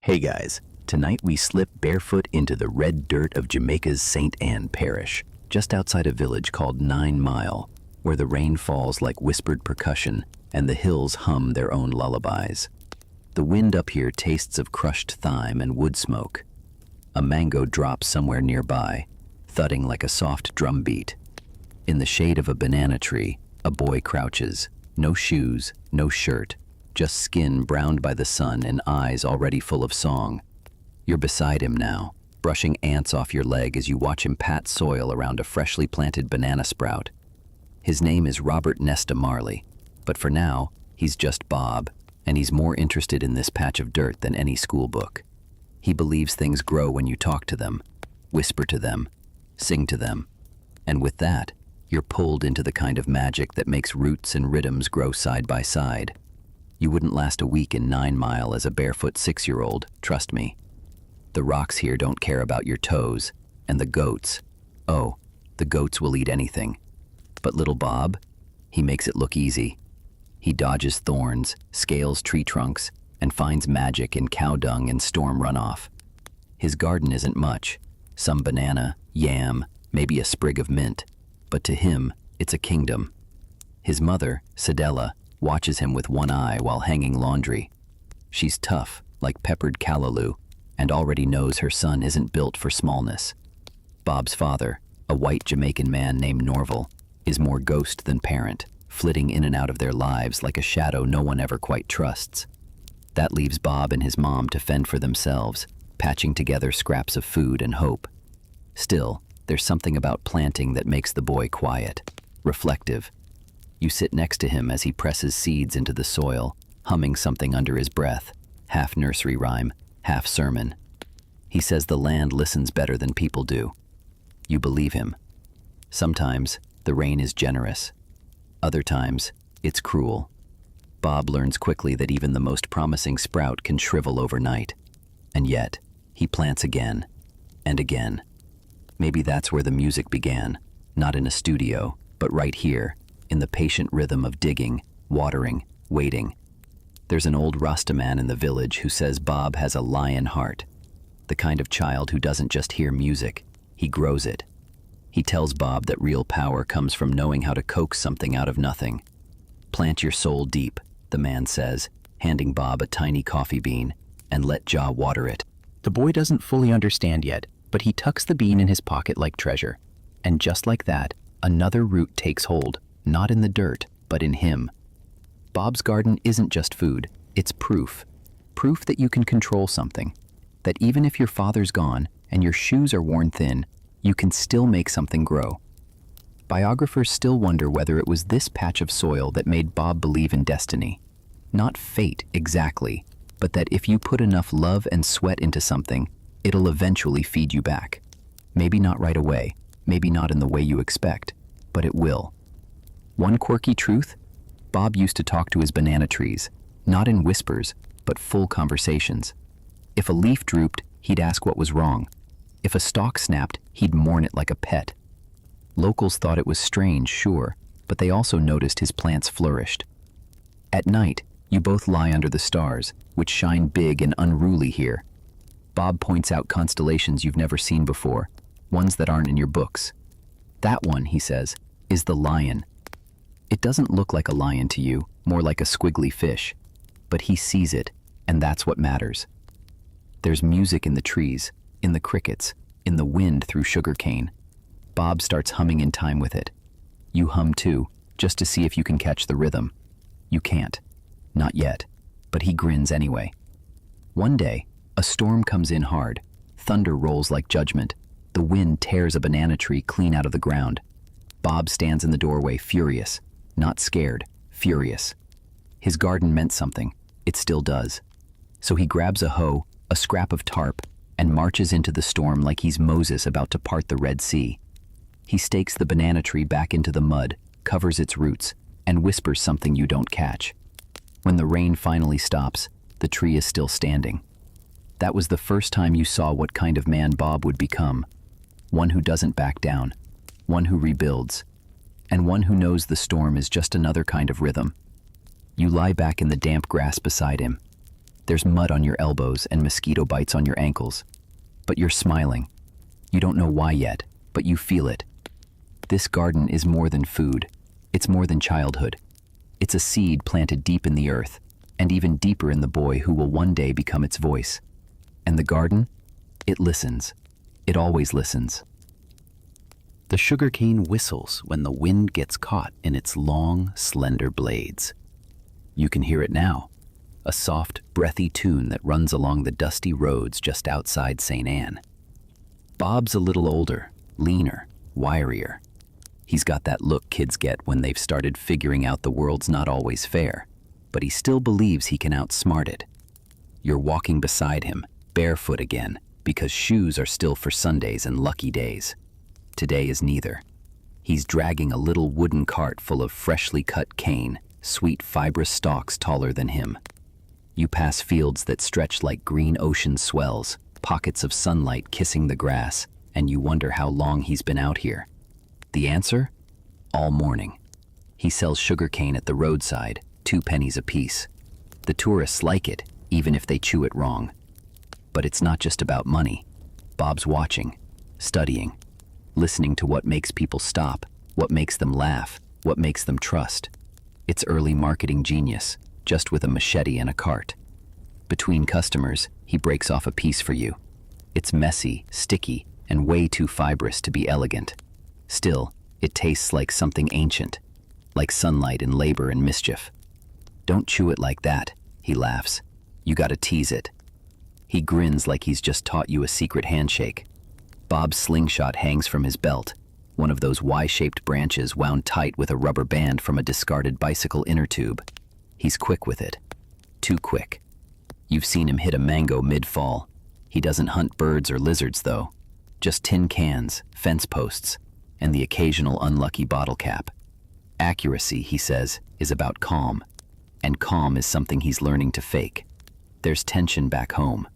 Hey guys, tonight we slip barefoot into the red dirt of Jamaica's St. Ann Parish, just outside a village called 9 Mile, where the rain falls like whispered percussion and the hills hum their own lullabies. The wind up here tastes of crushed thyme and wood smoke. A mango drops somewhere nearby, thudding like a soft drum beat. In the shade of a banana tree, a boy crouches, no shoes, no shirt, just skin browned by the sun and eyes already full of song. You're beside him now, brushing ants off your leg as you watch him pat soil around a freshly planted banana sprout. His name is Robert Nesta Marley, but for now, he's just Bob, and he's more interested in this patch of dirt than any school book. He believes things grow when you talk to them, whisper to them, sing to them. And with that, you're pulled into the kind of magic that makes roots and rhythms grow side by side. You wouldn't last a week in 9 Mile as a barefoot 6-year-old, trust me. The rocks here don't care about your toes, and the goats, oh, the goats will eat anything. But little Bob, he makes it look easy. He dodges thorns, scales tree trunks, and finds magic in cow dung and storm runoff. His garden isn't much, some banana, yam, maybe a sprig of mint, but to him, it's a kingdom. His mother, Sedella, watches him with one eye while hanging laundry. She's tough, like peppered callaloo, and already knows her son isn't built for smallness. Bob's father, a white Jamaican man named Norval, is more ghost than parent, flitting in and out of their lives like a shadow no one ever quite trusts. That leaves Bob and his mom to fend for themselves, patching together scraps of food and hope. Still, there's something about planting that makes the boy quiet, reflective. You sit next to him as he presses seeds into the soil, humming something under his breath, half nursery rhyme, half sermon. He says the land listens better than people do. You believe him. Sometimes, the rain is generous. Other times, it's cruel. Bob learns quickly that even the most promising sprout can shrivel overnight. And yet, he plants again, and again. Maybe that's where the music began, not in a studio, but right here, in the patient rhythm of digging, watering, waiting. There's an old Rasta man in the village who says Bob has a lion heart, the kind of child who doesn't just hear music, he grows it. He tells Bob that real power comes from knowing how to coax something out of nothing. Plant your soul deep, the man says, handing Bob a tiny coffee bean, and let Jah water it. The boy doesn't fully understand yet, but he tucks the bean in his pocket like treasure. And just like that, another root takes hold, not in the dirt, but in him. Bob's garden isn't just food, it's proof. Proof that you can control something. That even if your father's gone and your shoes are worn thin, you can still make something grow. Biographers still wonder whether it was this patch of soil that made Bob believe in destiny. Not fate exactly, but that if you put enough love and sweat into something, it'll eventually feed you back. Maybe not right away, maybe not in the way you expect, but it will. One quirky truth, Bob used to talk to his banana trees, not in whispers, but full conversations. If a leaf drooped, he'd ask what was wrong. If a stalk snapped, he'd mourn it like a pet. Locals thought it was strange, sure, but they also noticed his plants flourished. At night, you both lie under the stars, which shine big and unruly here. Bob points out constellations you've never seen before, ones that aren't in your books. That one, he says, is the lion. It doesn't look like a lion to you, more like a squiggly fish, but he sees it, and that's what matters. There's music in the trees, in the crickets, in the wind through sugarcane. Bob starts humming in time with it. You hum too, just to see if you can catch the rhythm. You can't. Not yet, but he grins anyway. One day, a storm comes in hard. Thunder rolls like judgment. The wind tears a banana tree clean out of the ground. Bob stands in the doorway furious. Not scared, furious. His garden meant something. It still does. So he grabs a hoe, a scrap of tarp, and marches into the storm like he's Moses about to part the Red Sea. He stakes the banana tree back into the mud, covers its roots, and whispers something you don't catch. When the rain finally stops, the tree is still standing. That was the first time you saw what kind of man Bob would become. One who doesn't back down, one who rebuilds, and one who knows the storm is just another kind of rhythm. You lie back in the damp grass beside him. There's mud on your elbows and mosquito bites on your ankles. But you're smiling. You don't know why yet, but you feel it. This garden is more than food. It's more than childhood. It's a seed planted deep in the earth, and even deeper in the boy who will one day become its voice. And the garden? It listens. It always listens. The sugarcane whistles when the wind gets caught in its long, slender blades. You can hear it now, a soft, breathy tune that runs along the dusty roads just outside St. Anne. Bob's a little older, leaner, wirier. He's got that look kids get when they've started figuring out the world's not always fair, but he still believes he can outsmart it. You're walking beside him, barefoot again, because shoes are still for Sundays and lucky days. Today is neither. He's dragging a little wooden cart full of freshly cut cane, sweet fibrous stalks taller than him. You pass fields that stretch like green ocean swells, pockets of sunlight kissing the grass, and you wonder how long he's been out here. The answer? All morning. He sells sugarcane at the roadside, 2 pennies apiece. The tourists like it, even if they chew it wrong. But it's not just about money. Bob's watching, studying, listening to what makes people stop, what makes them laugh, what makes them trust. It's early marketing genius, just with a machete and a cart. Between customers, he breaks off a piece for you. It's messy, sticky, and way too fibrous to be elegant. Still, it tastes like something ancient, like sunlight in labor and mischief. Don't chew it like that, he laughs. You gotta tease it. He grins like he's just taught you a secret handshake. Bob's slingshot hangs from his belt, one of those Y-shaped branches wound tight with a rubber band from a discarded bicycle inner tube. He's quick with it. Too quick. You've seen him hit a mango mid-fall. He doesn't hunt birds or lizards, though. Just tin cans, fence posts, and the occasional unlucky bottle cap. Accuracy, he says, is about calm, and calm is something he's learning to fake. There's tension back home.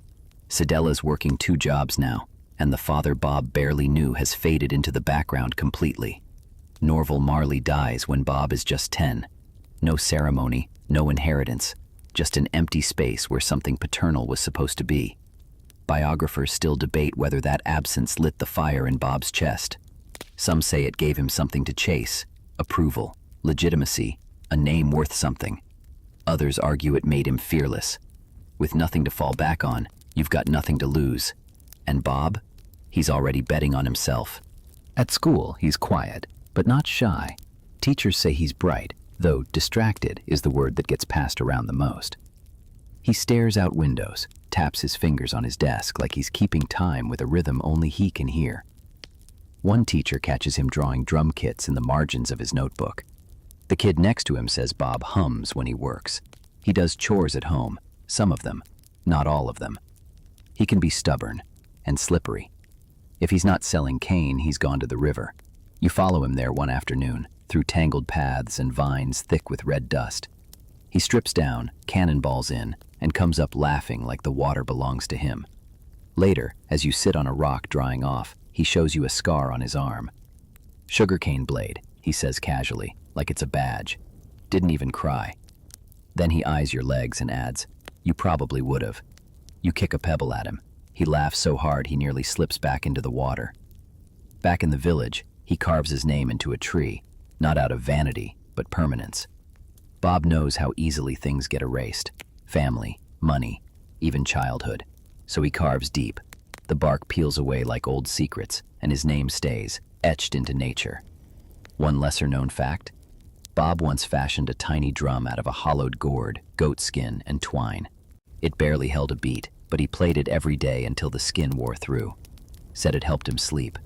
Sedella's working 2 jobs now, and the father Bob barely knew has faded into the background completely. Norval Marley dies when Bob is just 10. No ceremony, no inheritance, just an empty space where something paternal was supposed to be. Biographers still debate whether that absence lit the fire in Bob's chest. Some say it gave him something to chase, approval, legitimacy, a name worth something. Others argue it made him fearless. With nothing to fall back on, you've got nothing to lose. And Bob? He's already betting on himself. At school, he's quiet, but not shy. Teachers say he's bright, though distracted is the word that gets passed around the most. He stares out windows, taps his fingers on his desk like he's keeping time with a rhythm only he can hear. One teacher catches him drawing drum kits in the margins of his notebook. The kid next to him says Bob hums when he works. He does chores at home, some of them, not all of them. He can be stubborn and slippery. If he's not selling cane, he's gone to the river. You follow him there one afternoon, through tangled paths and vines thick with red dust. He strips down, cannonballs in, and comes up laughing like the water belongs to him. Later, as you sit on a rock drying off, he shows you a scar on his arm. Sugarcane blade, he says casually, like it's a badge. Didn't even cry. Then he eyes your legs and adds, "You probably would've." You kick a pebble at him. He laughs so hard he nearly slips back into the water. Back in the village, he carves his name into a tree, not out of vanity, but permanence. Bob knows how easily things get erased. Family, money, even childhood. So he carves deep. The bark peels away like old secrets, and his name stays, etched into nature. One lesser-known fact? Bob once fashioned a tiny drum out of a hollowed gourd, goat skin, and twine. It barely held a beat, but he played it every day until the skin wore through. Said it helped him sleep.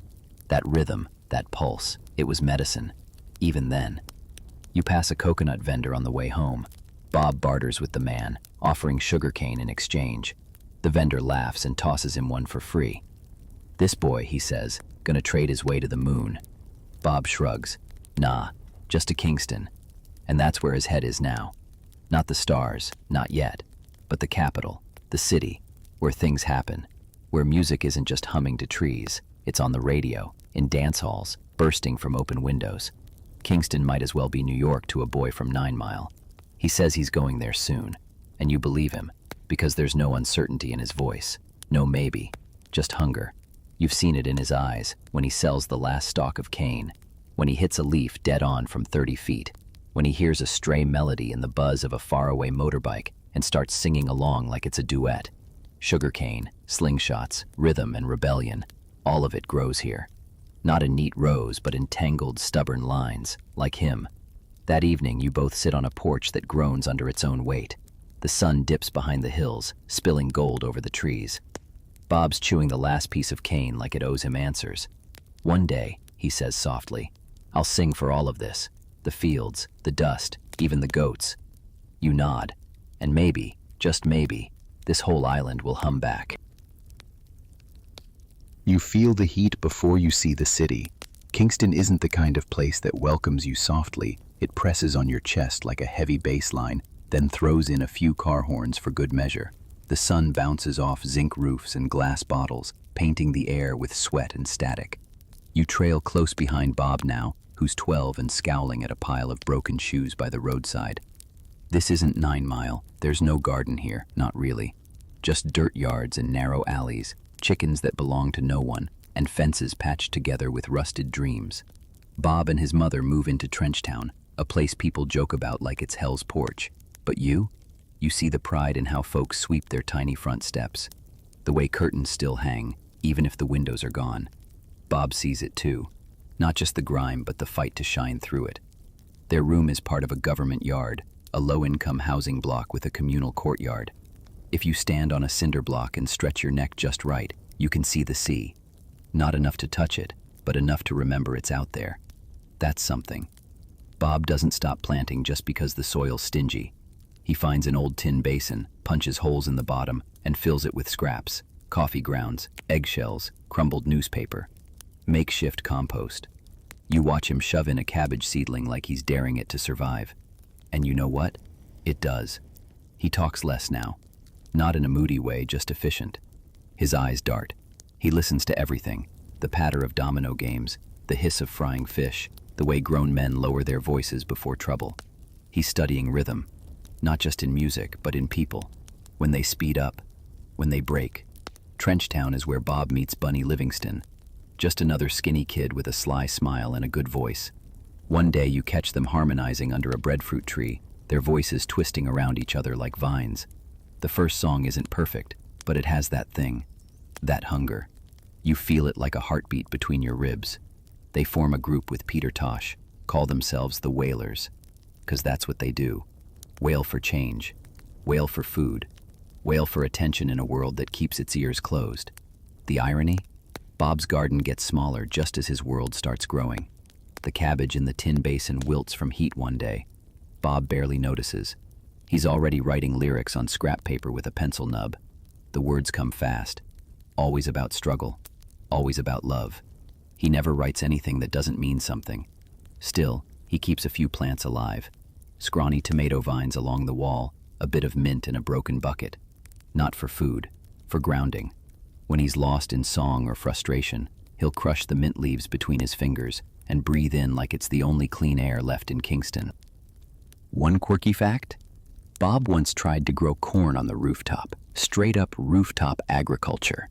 That rhythm, that pulse, it was medicine. Even then. You pass a coconut vendor on the way home. Bob barters with the man, offering sugarcane in exchange. The vendor laughs and tosses him one for free. This boy, he says, gonna trade his way to the moon. Bob shrugs. Nah, just to Kingston. And that's where his head is now. Not the stars, not yet, but the capital, the city, where things happen, where music isn't just humming to trees, it's on the radio, in dance halls, bursting from open windows. Kingston might as well be New York to a boy from 9 Mile. He says he's going there soon, and you believe him. because there's no uncertainty in his voice, no maybe, just hunger. You've seen it in his eyes when he sells the last stalk of cane, when he hits a leaf dead on from 30 feet, when he hears a stray melody in the buzz of a faraway motorbike and starts singing along like it's a duet. Sugarcane, slingshots, rhythm, and rebellion, all of it grows here. Not in neat rows, but in tangled, stubborn lines, like him. That evening, you both sit on a porch that groans under its own weight. The sun dips behind the hills, spilling gold over the trees. Bob's chewing the last piece of cane like it owes him answers. One day, he says softly, I'll sing for all of this. The fields, the dust, even the goats. You nod, and maybe, just maybe, this whole island will hum back. You feel the heat before you see the city. Kingston isn't the kind of place that welcomes you softly. It presses on your chest like a heavy bass line, then throws in a few car horns for good measure. The sun bounces off zinc roofs and glass bottles, painting the air with sweat and static. You trail close behind Bob now, who's 12 and scowling at a pile of broken shoes by the roadside. This isn't 9 Mile. There's no garden here, not really. Just dirt yards and narrow alleys, chickens that belong to no one, and fences patched together with rusted dreams. Bob and his mother move into Trenchtown, a place people joke about like it's hell's porch. But you see the pride in how folks sweep their tiny front steps, the way curtains still hang, even if the windows are gone. Bob sees it too, not just the grime, but the fight to shine through it. Their room is part of a government yard, a low-income housing block with a communal courtyard. If you stand on a cinder block and stretch your neck just right, you can see the sea. Not enough to touch it, but enough to remember it's out there. That's something. Bob doesn't stop planting just because the soil's stingy. He finds an old tin basin, punches holes in the bottom, and fills it with scraps, coffee grounds, eggshells, crumbled newspaper. Makeshift compost. You watch him shove in a cabbage seedling like he's daring it to survive. And you know what? It does. He talks less now. Not in a moody way, just efficient. His eyes dart. He listens to everything. The patter of domino games, the hiss of frying fish, the way grown men lower their voices before trouble. He's studying rhythm, not just in music, but in people. When they speed up, when they break. Trenchtown is where Bob meets Bunny Livingston, just another skinny kid with a sly smile and a good voice. One day you catch them harmonizing under a breadfruit tree, their voices twisting around each other like vines. The first song isn't perfect, but it has that thing, that hunger. You feel it like a heartbeat between your ribs. They form a group with Peter Tosh, call themselves the Wailers, 'cause that's what they do. Wail for change, wail for food, wail for attention in a world that keeps its ears closed. The irony? Bob's garden gets smaller just as his world starts growing. The cabbage in the tin basin wilts from heat one day. Bob barely notices. He's already writing lyrics on scrap paper with a pencil nub. The words come fast, always about struggle, always about love. He never writes anything that doesn't mean something. Still, he keeps a few plants alive. Scrawny tomato vines along the wall, a bit of mint in a broken bucket. Not for food, for grounding. When he's lost in song or frustration, he'll crush the mint leaves between his fingers and breathe in like it's the only clean air left in Kingston. One quirky fact? Bob once tried to grow corn on the rooftop, straight up rooftop agriculture.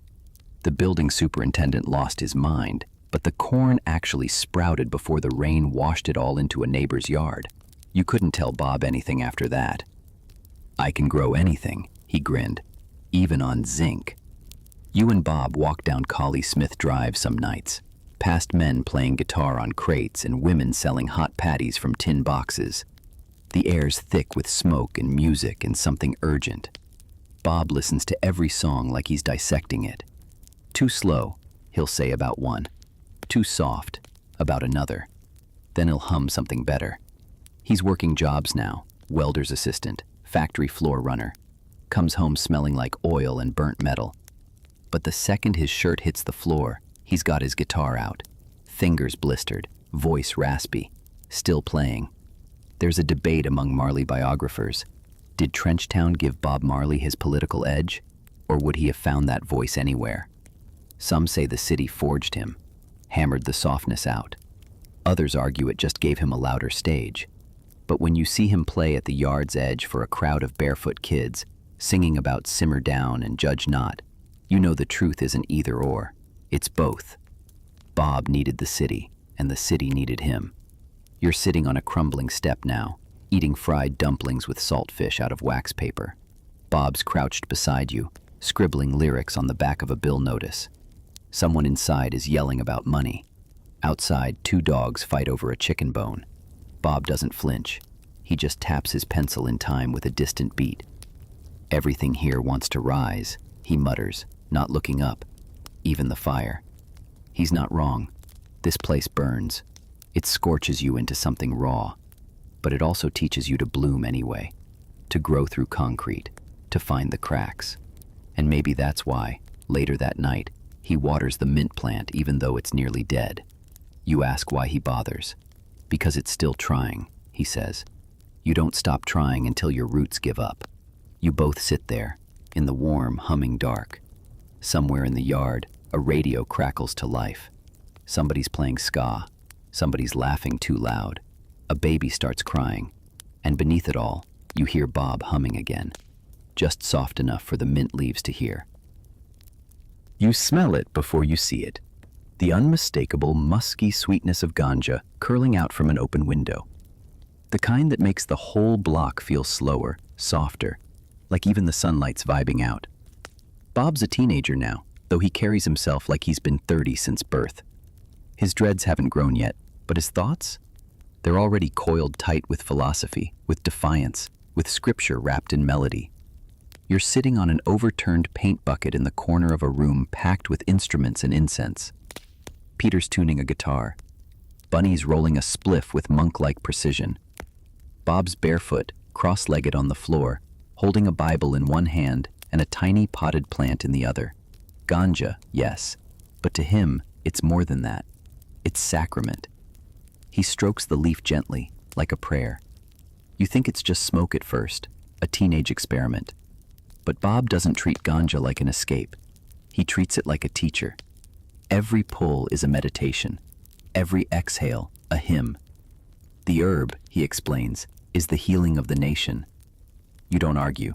The building superintendent lost his mind, but the corn actually sprouted before the rain washed it all into a neighbor's yard. You couldn't tell Bob anything after that. I can grow anything, he grinned, even on zinc. You and Bob walked down Collie Smith Drive some nights, past men playing guitar on crates and women selling hot patties from tin boxes. The air's thick with smoke and music and something urgent. Bob listens to every song like he's dissecting it. Too slow, he'll say about one. Too soft, about another. Then he'll hum something better. He's working jobs now, welder's assistant, factory floor runner. Comes home smelling like oil and burnt metal. But the second his shirt hits the floor, he's got his guitar out. Fingers blistered, voice raspy, still playing. There's a debate among Marley biographers. Did Trenchtown give Bob Marley his political edge, or would he have found that voice anywhere? Some say the city forged him, hammered the softness out. Others argue it just gave him a louder stage. But when you see him play at the yard's edge for a crowd of barefoot kids, singing about simmer down and judge not. You know the truth isn't either or, it's both. Bob needed the city, and the city needed him. You're sitting on a crumbling step now, eating fried dumplings with saltfish out of wax paper. Bob's crouched beside you, scribbling lyrics on the back of a bill notice. Someone inside is yelling about money. Outside, two dogs fight over a chicken bone. Bob doesn't flinch. He just taps his pencil in time with a distant beat. Everything here wants to rise, he mutters, not looking up. Even the fire. He's not wrong. This place burns. It scorches you into something raw. But it also teaches you to bloom anyway, to grow through concrete, to find the cracks. And maybe that's why, later that night, he waters the mint plant even though it's nearly dead. You ask why he bothers. Because it's still trying, he says. You don't stop trying until your roots give up. You both sit there, in the warm, humming dark. Somewhere in the yard, a radio crackles to life. Somebody's playing ska. Somebody's laughing too loud. A baby starts crying. And beneath it all, you hear Bob humming again. Just soft enough for the mint leaves to hear. You smell it before you see it. The unmistakable, musky sweetness of ganja curling out from an open window. The kind that makes the whole block feel slower, softer, like even the sunlight's vibing out. Bob's a teenager now, though he carries himself like he's been 30 since birth. His dreads haven't grown yet, but his thoughts? They're already coiled tight with philosophy, with defiance, with scripture wrapped in melody. You're sitting on an overturned paint bucket in the corner of a room packed with instruments and incense. Peter's tuning a guitar. Bunny's rolling a spliff with monk-like precision. Bob's barefoot, cross-legged on the floor, holding a Bible in one hand and a tiny potted plant in the other. Ganja, yes, but to him, it's more than that. It's sacrament. He strokes the leaf gently, like a prayer. You think it's just smoke at first, a teenage experiment. But Bob doesn't treat ganja like an escape. He treats it like a teacher. Every pull is a meditation. Every exhale, a hymn. The herb, he explains, is the healing of the nation. You don't argue.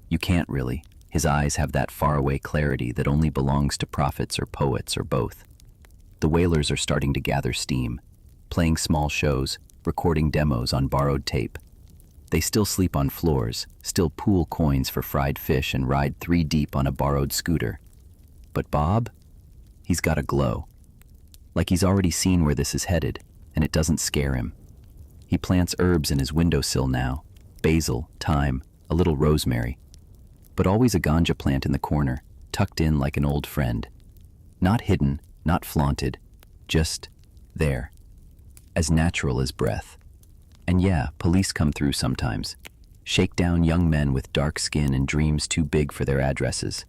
You can't really. His eyes have that faraway clarity that only belongs to prophets or poets or both. The Wailers are starting to gather steam, playing small shows, recording demos on borrowed tape. They still sleep on floors, still pool coins for fried fish and ride 3 deep on a borrowed scooter. But Bob? He's got a glow. Like he's already seen where this is headed, and it doesn't scare him. He plants herbs in his windowsill now, basil, thyme, a little rosemary. But always a ganja plant in the corner, tucked in like an old friend. Not hidden, not flaunted, just there. As natural as breath. And yeah, police come through sometimes. Shake down young men with dark skin and dreams too big for their addresses.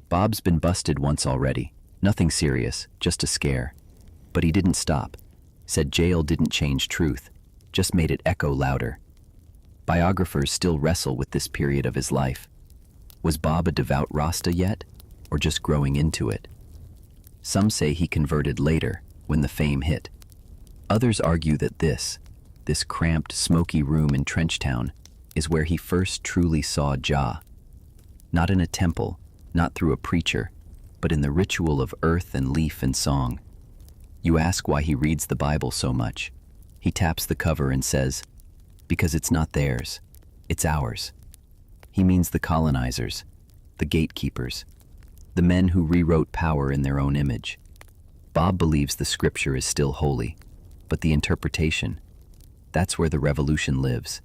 Bob's been busted once already. Nothing serious, just a scare. But he didn't stop. Said jail didn't change truth, just made it echo louder. Biographers still wrestle with this period of his life. Was Bob a devout Rasta yet, or just growing into it? Some say he converted later, when the fame hit. Others argue that this cramped, smoky room in Trenchtown, is where he first truly saw Jah. Not in a temple, not through a preacher, but in the ritual of earth and leaf and song. You ask why he reads the Bible so much. He taps the cover and says, because it's not theirs, it's ours. He means the colonizers, the gatekeepers, the men who rewrote power in their own image. Bob believes the scripture is still holy, but the interpretation, that's where the revolution lives.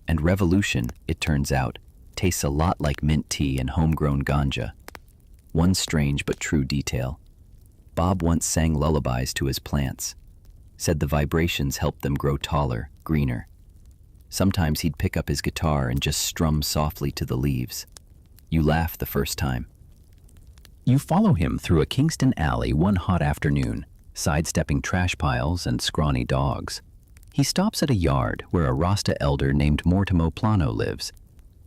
And revolution, it turns out, tastes a lot like mint tea and homegrown ganja. One strange but true detail. Bob once sang lullabies to his plants, said the vibrations helped them grow taller, greener. Sometimes he'd pick up his guitar and just strum softly to the leaves. You laugh the first time. You follow him through a Kingston alley one hot afternoon, sidestepping trash piles and scrawny dogs. He stops at a yard where a Rasta elder named Mortimo Plano lives.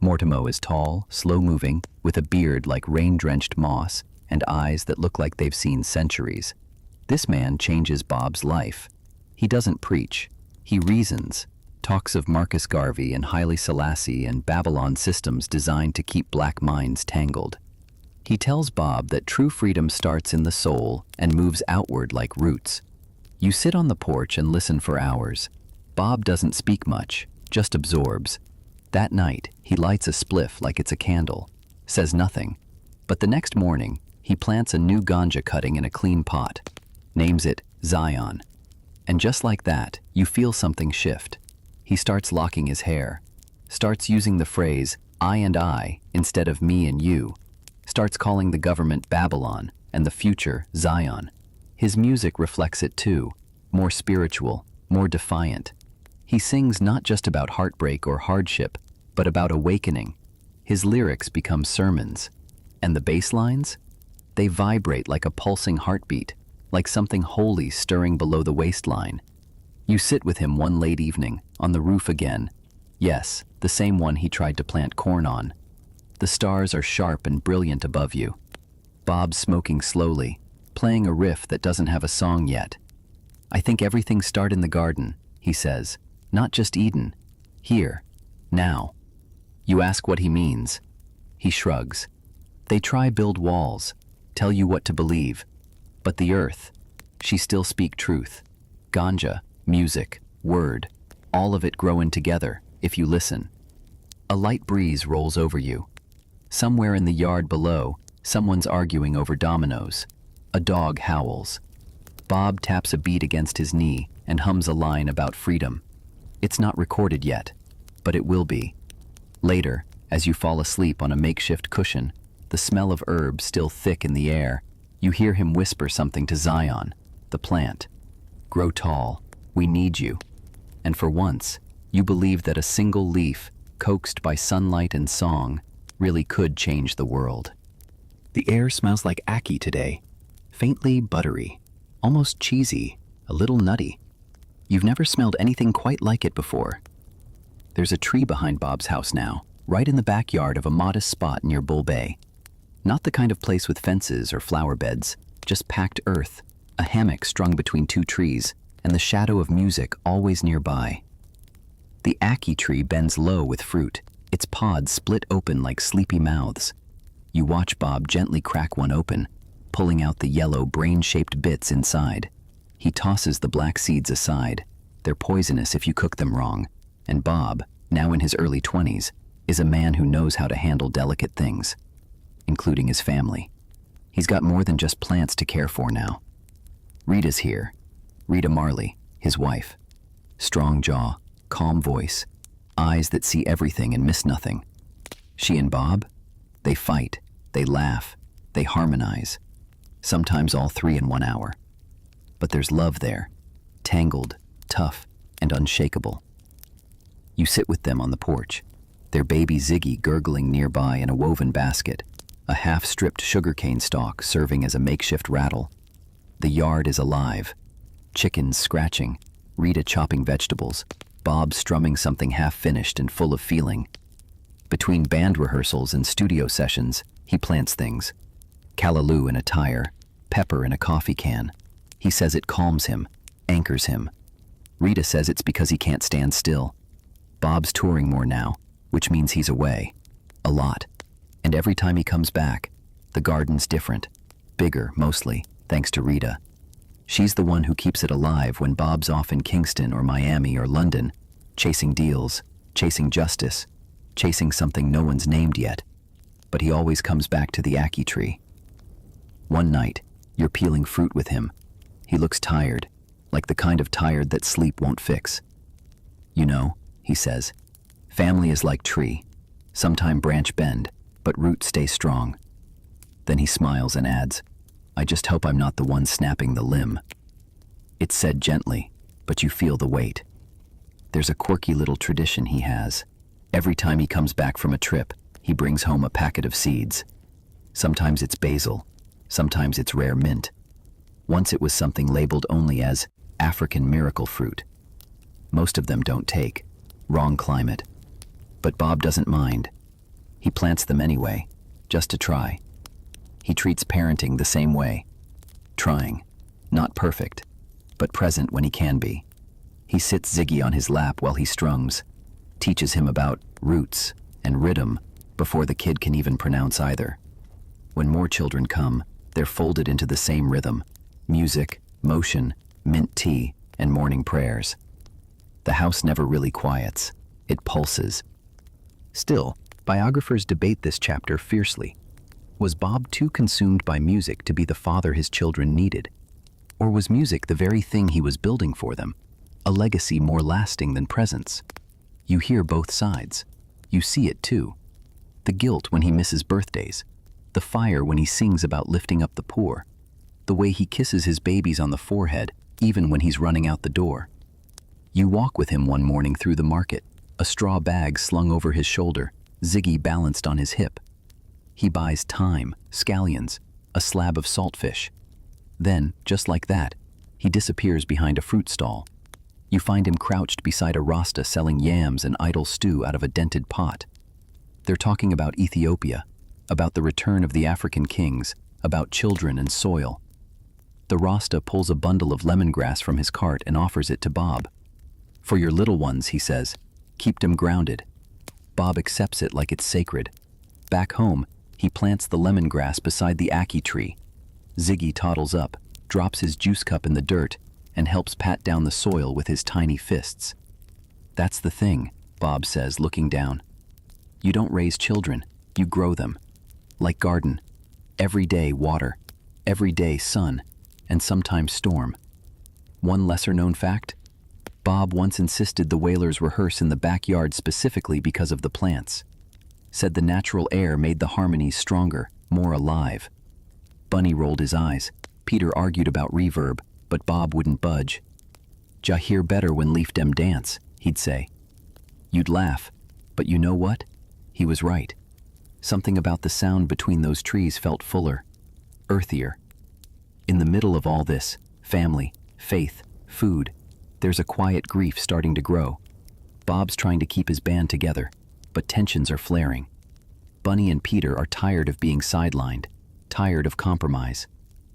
Mortimo is tall, slow-moving, with a beard like rain-drenched moss and eyes that look like they've seen centuries. This man changes Bob's life. He doesn't preach. He reasons. talks of Marcus Garvey and Haile Selassie and Babylon systems designed to keep black minds tangled. He tells Bob that true freedom starts in the soul and moves outward like roots. You sit on the porch and listen for hours. Bob doesn't speak much, just absorbs. That night, he lights a spliff like it's a candle, says nothing. But the next morning, he plants a new ganja cutting in a clean pot, names it Zion. And just like that, you feel something shift. He starts locking his hair, starts using the phrase I and I instead of me and you, starts calling the government Babylon and the future Zion. His music reflects it too, more spiritual, more defiant. He sings not just about heartbreak or hardship, but about awakening. His lyrics become sermons. And the bass lines? They vibrate like a pulsing heartbeat, like something holy stirring below the waistline. You sit with him one late evening, on the roof again. Yes, the same one he tried to plant corn on. The stars are sharp and brilliant above you. Bob's smoking slowly, playing a riff that doesn't have a song yet. I think everything started in the garden, he says. Not just Eden. Here. Now. You ask what he means. He shrugs. They try build walls, tell you what to believe. But the earth, she still speak truth. Ganja, music, word, all of it growing together, if you listen. A light breeze rolls over you. Somewhere in the yard below, someone's arguing over dominoes. A dog howls. Bob taps a beat against his knee and hums a line about freedom. It's not recorded yet, but it will be. Later, as you fall asleep on a makeshift cushion, the smell of herbs still thick in the air, you hear him whisper something to Zion, the plant. Grow tall, we need you. And for once, you believe that a single leaf, coaxed by sunlight and song, really could change the world. The air smells like ackee today, faintly buttery, almost cheesy, a little nutty. You've never smelled anything quite like it before. There's a tree behind Bob's house now, right in the backyard of a modest spot near Bull Bay. Not the kind of place with fences or flower beds, just packed earth, a hammock strung between two trees, and the shadow of music always nearby. The ackee tree bends low with fruit, its pods split open like sleepy mouths. You watch Bob gently crack one open, pulling out the yellow brain-shaped bits inside. He tosses the black seeds aside. They're poisonous if you cook them wrong. And Bob, now in his early 20s, is a man who knows how to handle delicate things, including his family. He's got more than just plants to care for now. Rita's here. Rita Marley, his wife. Strong jaw, calm voice, eyes that see everything and miss nothing. She and Bob, they fight, they laugh, they harmonize. Sometimes all three in 1 hour. But there's love there, tangled, tough, and unshakable. You sit with them on the porch, their baby Ziggy gurgling nearby in a woven basket, a half-stripped sugarcane stalk serving as a makeshift rattle. The yard is alive. Chickens scratching, Rita chopping vegetables, Bob strumming something half-finished and full of feeling. Between band rehearsals and studio sessions, he plants things. Callaloo in a tire, pepper in a coffee can. He says it calms him, anchors him. Rita says it's because he can't stand still. Bob's touring more now, which means he's away. A lot. And every time he comes back, the garden's different. Bigger, mostly, thanks to Rita. She's the one who keeps it alive when Bob's off in Kingston or Miami or London, chasing deals, chasing justice, chasing something no one's named yet. But he always comes back to the ackee tree. One night, you're peeling fruit with him. He looks tired, like the kind of tired that sleep won't fix. You know, he says, family is like tree. Sometime branch bend, but roots stay strong. Then he smiles and adds, I just hope I'm not the one snapping the limb. It's said gently, but you feel the weight. There's a quirky little tradition he has. Every time he comes back from a trip, he brings home a packet of seeds. Sometimes it's basil, sometimes it's rare mint. Once it was something labeled only as African miracle fruit. Most of them don't take. Wrong climate. But Bob doesn't mind. He plants them anyway, just to try. He treats parenting the same way. Trying. Not perfect, but present when he can be. He sits Ziggy on his lap while he strums, teaches him about roots and rhythm before the kid can even pronounce either. When more children come, they're folded into the same rhythm: music, motion, mint tea, and morning prayers. The house never really quiets. It pulses. Still, biographers debate this chapter fiercely. Was Bob too consumed by music to be the father his children needed? Or was music the very thing he was building for them? A legacy more lasting than presence? You hear both sides. You see it too. The guilt when he misses birthdays. The fire when he sings about lifting up the poor. The way he kisses his babies on the forehead, even when he's running out the door. You walk with him one morning through the market, a straw bag slung over his shoulder, Ziggy balanced on his hip. He buys thyme, scallions, a slab of saltfish. Then, just like that, he disappears behind a fruit stall. You find him crouched beside a Rasta selling yams and idle stew out of a dented pot. They're talking about Ethiopia, about the return of the African kings, about children and soil. The Rasta pulls a bundle of lemongrass from his cart and offers it to Bob. "For your little ones," he says. "Keep them grounded." Bob accepts it like it's sacred. Back home, he plants the lemongrass beside the ackee tree. Ziggy toddles up, drops his juice cup in the dirt, and helps pat down the soil with his tiny fists. "That's the thing," Bob says, looking down. "You don't raise children, you grow them. Like garden. Every day water, every day sun, and sometimes storm." One lesser-known fact? Bob once insisted the Whalers rehearse in the backyard specifically because of the plants. Said the natural air made the harmonies stronger, more alive. Bunny rolled his eyes. Peter argued about reverb, but Bob wouldn't budge. "Ja hear better when leaf dem dance," he'd say. You'd laugh, but you know what? He was right. Something about the sound between those trees felt fuller, earthier. In the middle of all this, family, faith, food, there's a quiet grief starting to grow. Bob's trying to keep his band together, but tensions are flaring. Bunny and Peter are tired of being sidelined, tired of compromise.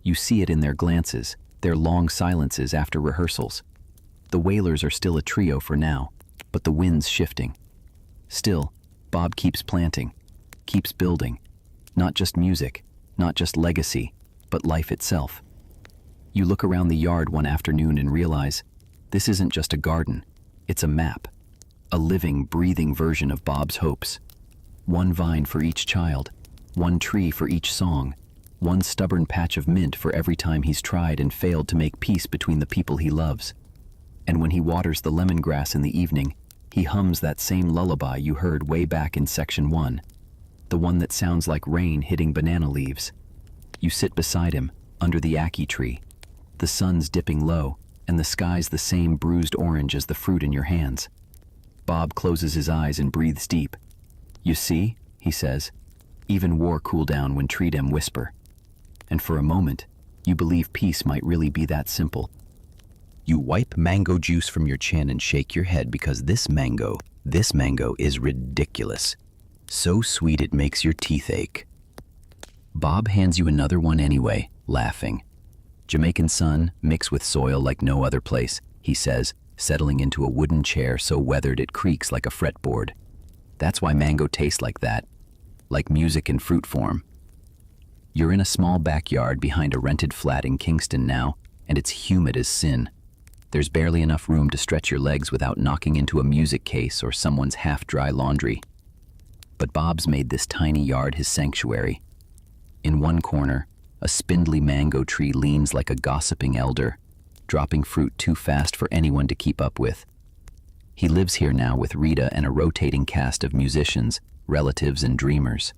You see it in their glances, their long silences after rehearsals. The Whalers are still a trio for now, but the wind's shifting. Still, Bob keeps planting, keeps building. Not just music, not just legacy, but life itself. You look around the yard one afternoon and realize, this isn't just a garden, it's a map. A living, breathing version of Bob's hopes. One vine for each child, one tree for each song, one stubborn patch of mint for every time he's tried and failed to make peace between the people he loves. And when he waters the lemongrass in the evening, he hums that same lullaby you heard way back in section 1, the one that sounds like rain hitting banana leaves. You sit beside him, under the ackee tree. The sun's dipping low, and the sky's the same bruised orange as the fruit in your hands. Bob closes his eyes and breathes deep. "You see," he says, "even war cool down when tree dem whisper." And for a moment, you believe peace might really be that simple. You wipe mango juice from your chin and shake your head because this mango is ridiculous. So sweet it makes your teeth ache. Bob hands you another one anyway, laughing. "Jamaican sun, mixed with soil like no other place," he says, settling into a wooden chair so weathered it creaks like a fretboard. "That's why mango tastes like that, like music in fruit form." You're in a small backyard behind a rented flat in Kingston now, and it's humid as sin. There's barely enough room to stretch your legs without knocking into a music case or someone's half-dry laundry. But Bob's made this tiny yard his sanctuary. In one corner, a spindly mango tree leans like a gossiping elder, dropping fruit too fast for anyone to keep up with. He lives here now with Rita and a rotating cast of musicians, relatives, and dreamers.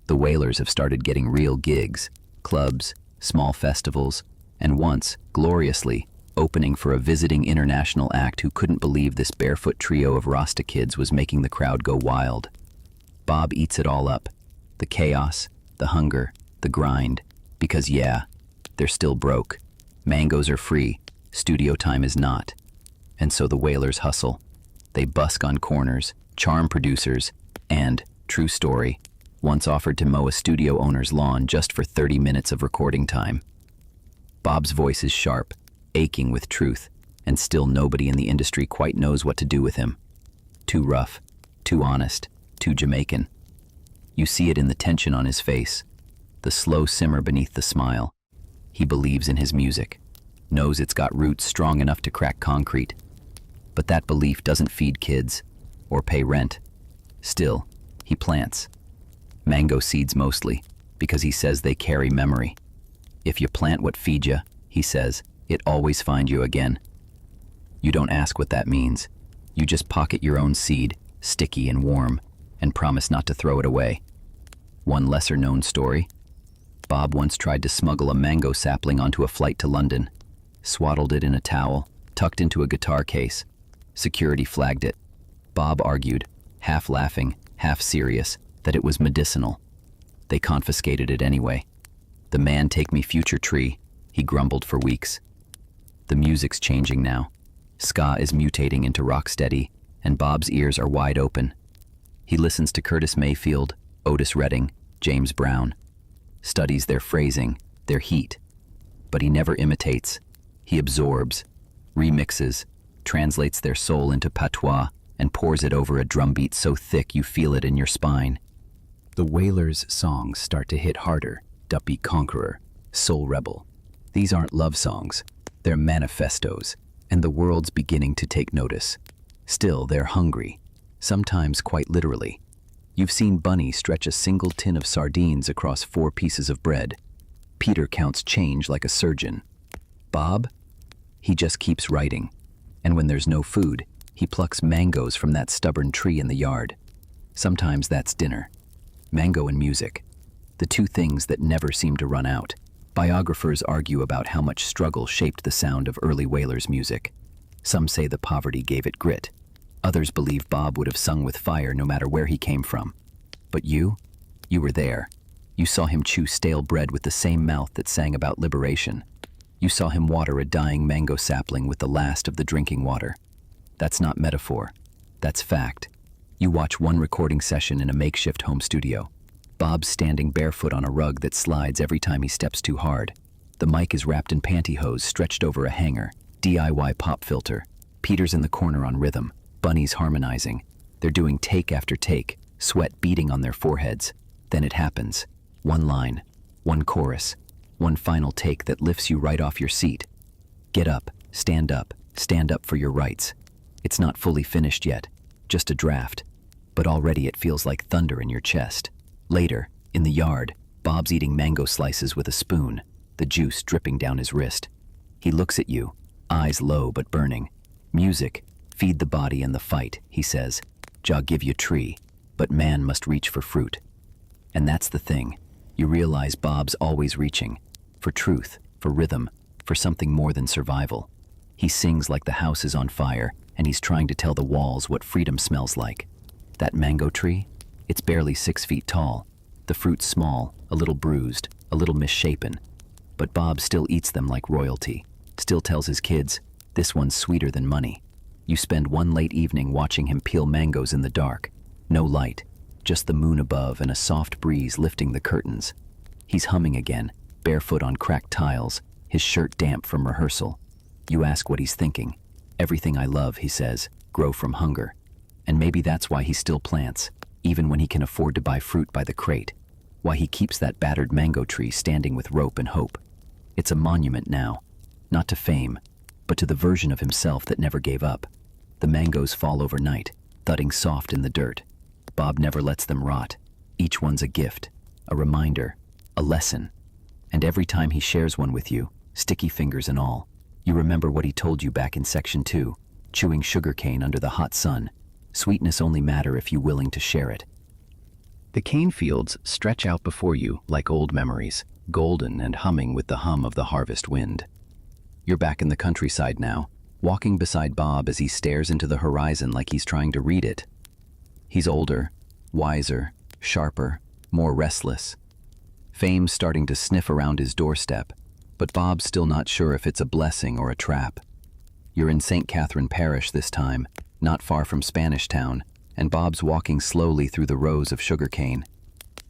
The Whalers have started getting real gigs, clubs, small festivals, and once, gloriously, opening for a visiting international act who couldn't believe this barefoot trio of Rasta kids was making the crowd go wild. Bob eats it all up. The chaos, the hunger, the grind. Because yeah, they're still broke. Mangoes are free, studio time is not. And so the Whalers hustle. They busk on corners, charm producers, and, true story, once offered to mow a studio owner's lawn just for 30 minutes of recording time. Bob's voice is sharp, aching with truth, and still nobody in the industry quite knows what to do with him. Too rough, too honest, too Jamaican. You see it in the tension on his face, the slow simmer beneath the smile. He believes in his music, knows it's got roots strong enough to crack concrete. But that belief doesn't feed kids or pay rent. Still, he plants. Mango seeds mostly, because he says they carry memory. If you plant what feeds you, he says, it always find you again. You don't ask what that means. You just pocket your own seed, sticky and warm, and promise not to throw it away. One lesser-known story. Bob once tried to smuggle a mango sapling onto a flight to London, swaddled it in a towel, tucked into a guitar case. Security flagged it. Bob argued, half laughing, half serious, that it was medicinal. They confiscated it anyway. The man take me future tree, he grumbled for weeks. The music's changing now. Ska is mutating into rocksteady, and Bob's ears are wide open. He listens to Curtis Mayfield, Otis Redding, James Brown, studies their phrasing, their heat. But he never imitates. He absorbs, remixes, translates their soul into patois, and pours it over a drumbeat so thick you feel it in your spine. The Wailers' songs start to hit harder. Duppy Conqueror, Soul Rebel. These aren't love songs. They're manifestos, and the world's beginning to take notice. Still, they're hungry, sometimes quite literally. You've seen Bunny stretch a single tin of sardines across 4 pieces of bread. Peter counts change like a surgeon. Bob? He just keeps writing. And when there's no food, he plucks mangoes from that stubborn tree in the yard. Sometimes that's dinner. Mango and music. The two things that never seem to run out. Biographers argue about how much struggle shaped the sound of early Wailers' music. Some say the poverty gave it grit. Others believe Bob would have sung with fire no matter where he came from. But you were there. You saw him chew stale bread with the same mouth that sang about liberation. You saw him water a dying mango sapling with the last of the drinking water. That's not metaphor. That's fact. You watch one recording session in a makeshift home studio. Bob's standing barefoot on a rug that slides every time he steps too hard. The mic is wrapped in pantyhose stretched over a hanger. DIY pop filter. Peter's in the corner on rhythm. Bunny's harmonizing. They're doing take after take, sweat beading on their foreheads. Then it happens. One line, one chorus, one final take that lifts you right off your seat. Get up, stand up for your rights. It's not fully finished yet, just a draft. But already it feels like thunder in your chest. Later, in the yard, Bob's eating mango slices with a spoon, the juice dripping down his wrist. He looks at you, eyes low but burning. Music, feed the body and the fight, he says. Jah give you tree, but man must reach for fruit. And that's the thing. You realize Bob's always reaching. For truth, for rhythm, for something more than survival. He sings like the house is on fire, and he's trying to tell the walls what freedom smells like. That mango tree? It's barely 6 feet tall. The fruit's small, a little bruised, a little misshapen. But Bob still eats them like royalty. Still tells his kids, this one's sweeter than money. You spend one late evening watching him peel mangoes in the dark. No light, just the moon above and a soft breeze lifting the curtains. He's humming again, barefoot on cracked tiles, his shirt damp from rehearsal. You ask what he's thinking. Everything I love, he says, grow from hunger. And maybe that's why he still plants, even when he can afford to buy fruit by the crate. Why he keeps that battered mango tree standing with rope and hope. It's a monument now, not to fame, but to the version of himself that never gave up. The mangoes fall overnight, thudding soft in the dirt. Bob never lets them rot. Each one's a gift, a reminder, a lesson. And every time he shares one with you, sticky fingers and all, you remember what he told you back in Section 2, chewing sugarcane under the hot sun. Sweetness only matter if you're willing to share it. The cane fields stretch out before you like old memories, golden and humming with the hum of the harvest wind. You're back in the countryside now, walking beside Bob as he stares into the horizon like he's trying to read it. He's older, wiser, sharper, more restless. Fame's starting to sniff around his doorstep, but Bob's still not sure if it's a blessing or a trap. You're in St. Catherine Parish this time, not far from Spanish Town, and Bob's walking slowly through the rows of sugarcane.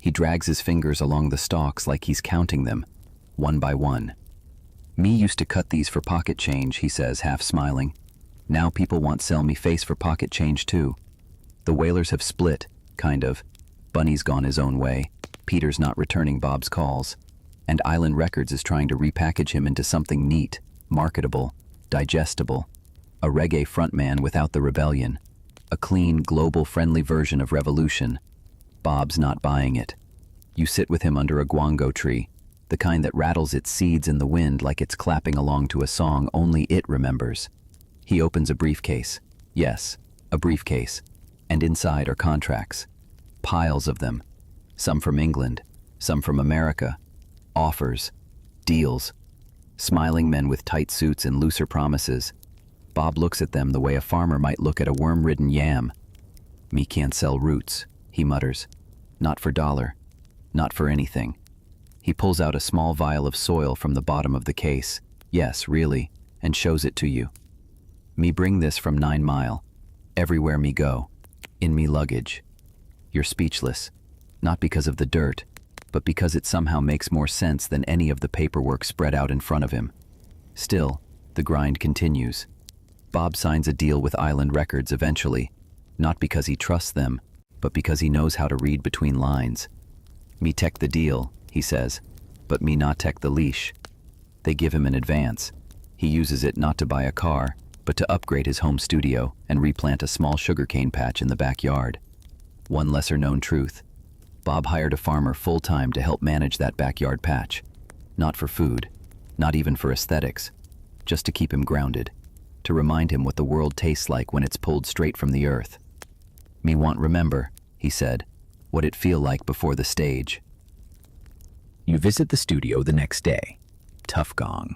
He drags his fingers along the stalks like he's counting them, one by one. Me used to cut these for pocket change, he says, half smiling. Now people want sell me face for pocket change too. The whalers have split, kind of. Bunny's gone his own way. Peter's not returning Bob's calls. And Island Records is trying to repackage him into something neat, marketable, digestible. A reggae frontman without the rebellion. A clean, global-friendly version of revolution. Bob's not buying it. You sit with him under a guango tree, the kind that rattles its seeds in the wind like it's clapping along to a song only it remembers. He opens a briefcase. Yes, a briefcase. And inside are contracts. Piles of them. Some from England, some from America. Offers. Deals. Smiling men with tight suits and looser promises. Bob looks at them the way a farmer might look at a worm-ridden yam. Me can't sell roots, he mutters. Not for dollar. Not for anything. He pulls out a small vial of soil from the bottom of the case. Yes, really, and shows it to you. Me bring this from 9 Mile. Everywhere me go. In me luggage. You're speechless. Not because of the dirt, but because it somehow makes more sense than any of the paperwork spread out in front of him. Still, the grind continues. Bob signs a deal with Island Records eventually, not because he trusts them, but because he knows how to read between lines. Me tech the deal, he says, but me not tech the leash. They give him an advance. He uses it not to buy a car, but to upgrade his home studio and replant a small sugarcane patch in the backyard. One lesser-known truth. Bob hired a farmer full-time to help manage that backyard patch. Not for food, not even for aesthetics, just to keep him grounded, to remind him what the world tastes like when it's pulled straight from the earth. Me want remember, he said, what it feel like before the stage. You visit the studio the next day. Tough gong.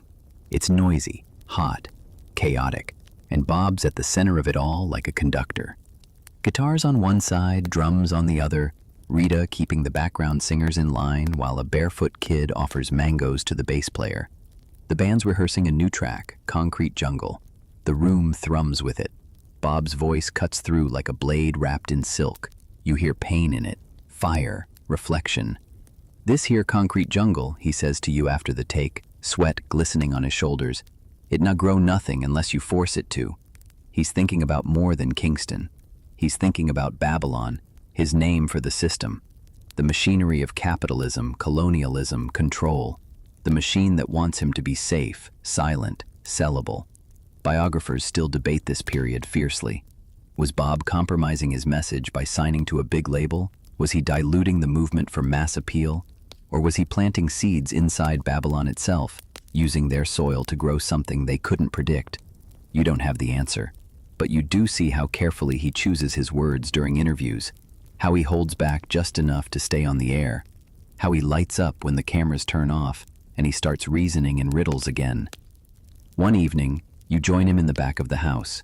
It's noisy, hot, chaotic, and Bob's at the center of it all like a conductor. Guitars on one side, drums on the other, Rita keeping the background singers in line while a barefoot kid offers mangoes to the bass player. The band's rehearsing a new track, Concrete Jungle. The room thrums with it. Bob's voice cuts through like a blade wrapped in silk. You hear pain in it, fire, reflection. This here Concrete Jungle, he says to you after the take, sweat glistening on his shoulders. It na grow nothing unless you force it to. He's thinking about more than Kingston. He's thinking about Babylon, his name for the system. The machinery of capitalism, colonialism, control. The machine that wants him to be safe, silent, sellable. Biographers still debate this period fiercely. Was Bob compromising his message by signing to a big label? Was he diluting the movement for mass appeal? Or was he planting seeds inside Babylon itself, using their soil to grow something they couldn't predict? You don't have the answer, but you do see how carefully he chooses his words during interviews, how he holds back just enough to stay on the air, how he lights up when the cameras turn off and he starts reasoning in riddles again. One evening, you join him in the back of the house.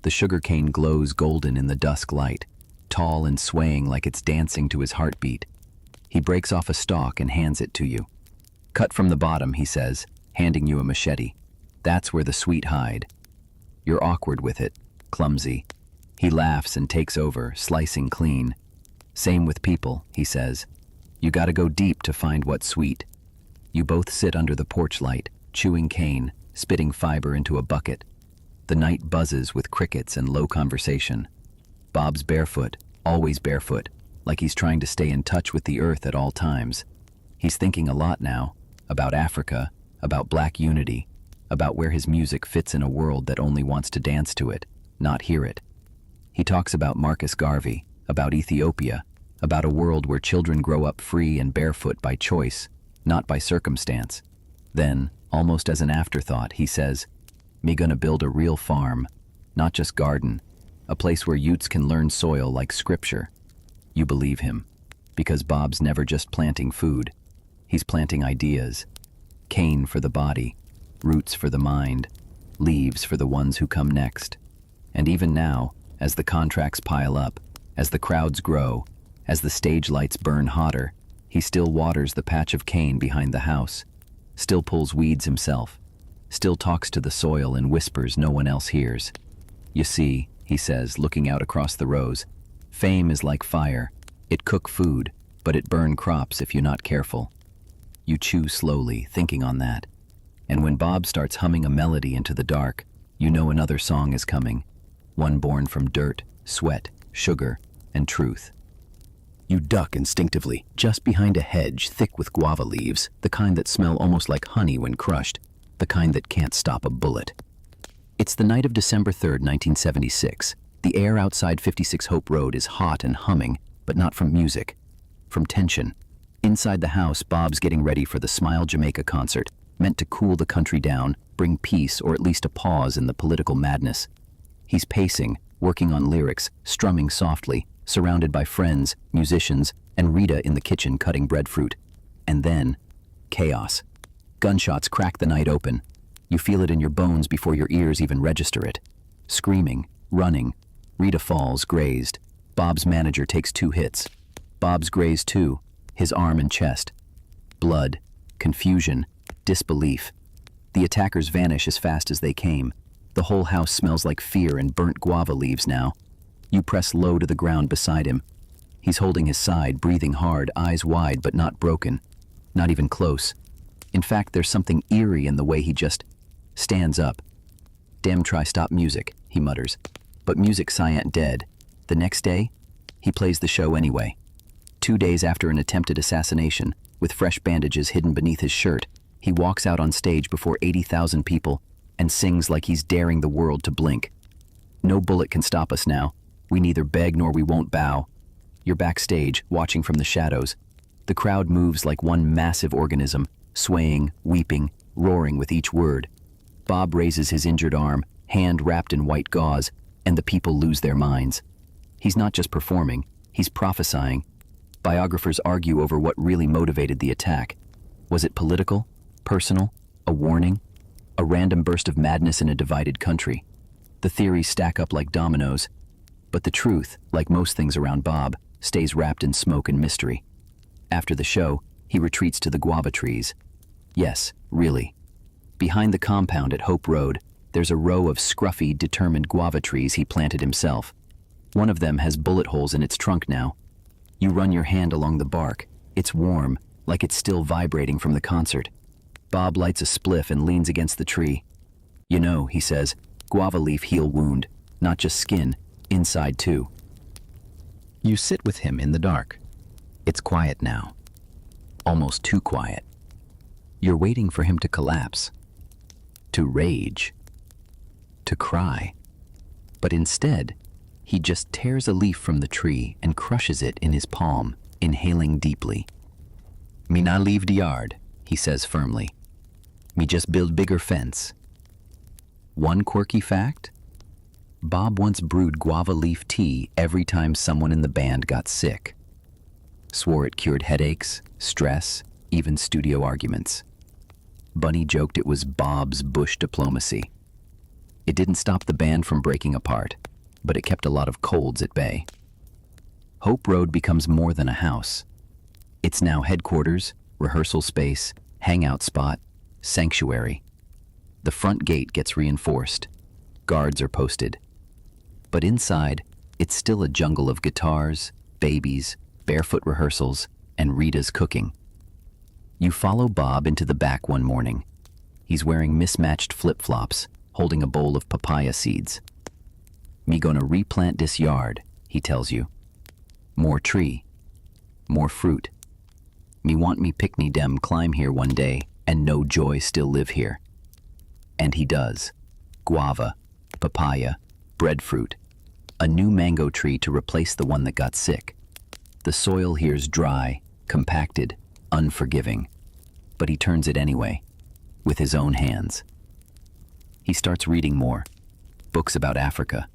The sugarcane glows golden in the dusk light, tall and swaying like it's dancing to his heartbeat. He breaks off a stalk and hands it to you. Cut from the bottom, he says, handing you a machete. That's where the sweet hide. You're awkward with it, clumsy. He laughs and takes over, slicing clean. Same with people, he says. You gotta go deep to find what's sweet. You both sit under the porch light, chewing cane, spitting fiber into a bucket. The night buzzes with crickets and low conversation. Bob's barefoot, always barefoot, like he's trying to stay in touch with the earth at all times. He's thinking a lot now, about Africa, about black unity, about where his music fits in a world that only wants to dance to it, not hear it. He talks about Marcus Garvey, about Ethiopia, about a world where children grow up free and barefoot by choice, not by circumstance. Then, almost as an afterthought, he says, me gonna build a real farm, not just garden, a place where youths can learn soil like scripture. You believe him, because Bob's never just planting food. He's planting ideas. Cane for the body, roots for the mind, leaves for the ones who come next. And even now, as the contracts pile up, as the crowds grow, as the stage lights burn hotter, he still waters the patch of cane behind the house, still pulls weeds himself, still talks to the soil in whispers no one else hears. You see, he says, looking out across the rows, fame is like fire. It cook food, but it burn crops if you're not careful. You chew slowly, thinking on that. And when Bob starts humming a melody into the dark, you know another song is coming, one born from dirt, sweat, sugar, and truth. You duck instinctively, just behind a hedge thick with guava leaves, the kind that smell almost like honey when crushed, the kind that can't stop a bullet. It's the night of December 3rd, 1976. The air outside 56 Hope Road is hot and humming, but not from music, from tension. Inside the house, Bob's getting ready for the Smile Jamaica concert, meant to cool the country down, bring peace or at least a pause in the political madness. He's pacing, working on lyrics, strumming softly, surrounded by friends, musicians, and Rita in the kitchen cutting breadfruit. And then, chaos. Gunshots crack the night open. You feel it in your bones before your ears even register it. Screaming, running. Rita falls, grazed. Bob's manager takes 2 hits. Bob's grazed too, his arm and chest. Blood, confusion, disbelief. The attackers vanish as fast as they came. The whole house smells like fear and burnt guava leaves now. You press low to the ground beside him. He's holding his side, breathing hard, eyes wide but not broken. Not even close. In fact, there's something eerie in the way he just stands up. "Damn, try stop music," he mutters. But music scient dead. The next day, he plays the show anyway. 2 days after an attempted assassination, with fresh bandages hidden beneath his shirt, he walks out on stage before 80,000 people and sings like he's daring the world to blink. "No bullet can stop us now. We neither beg nor we won't bow." You're backstage, watching from the shadows. The crowd moves like one massive organism, swaying, weeping, roaring with each word. Bob raises his injured arm, hand wrapped in white gauze, and the people lose their minds. He's not just performing, he's prophesying. Biographers argue over what really motivated the attack. Was it political, personal, a warning, a random burst of madness in a divided country? The theories stack up like dominoes, but the truth, like most things around Bob, stays wrapped in smoke and mystery. After the show, he retreats to the guava trees. Yes, really. Behind the compound at Hope Road, there's a row of scruffy, determined guava trees he planted himself. One of them has bullet holes in its trunk now. You run your hand along the bark. It's warm, like it's still vibrating from the concert. Bob lights a spliff and leans against the tree. "You know," he says, "guava leaf heal wound, not just skin, inside too." You sit with him in the dark. It's quiet now. Almost too quiet. You're waiting for him to collapse, to rage, to cry. But instead, he just tears a leaf from the tree and crushes it in his palm, inhaling deeply. "Me not leave the yard," he says firmly. "Me just build bigger fence." One quirky fact? Bob once brewed guava leaf tea every time someone in the band got sick. Swore it cured headaches, stress, even studio arguments. Bunny joked it was Bob's bush diplomacy. It didn't stop the band from breaking apart, but it kept a lot of colds at bay. Hope Road becomes more than a house. It's now headquarters, rehearsal space, hangout spot, sanctuary. The front gate gets reinforced. Guards are posted. But inside, it's still a jungle of guitars, babies, barefoot rehearsals, and Rita's cooking. You follow Bob into the back one morning. He's wearing mismatched flip-flops, holding a bowl of papaya seeds. "Me gonna replant this yard," he tells you. "More tree, more fruit. Me want me picnic dem climb here one day and know joy still live here." And he does. Guava, papaya, breadfruit. A new mango tree to replace the one that got sick. The soil here's dry, compacted, unforgiving. But he turns it anyway, with his own hands. He starts reading more. Books about Africa.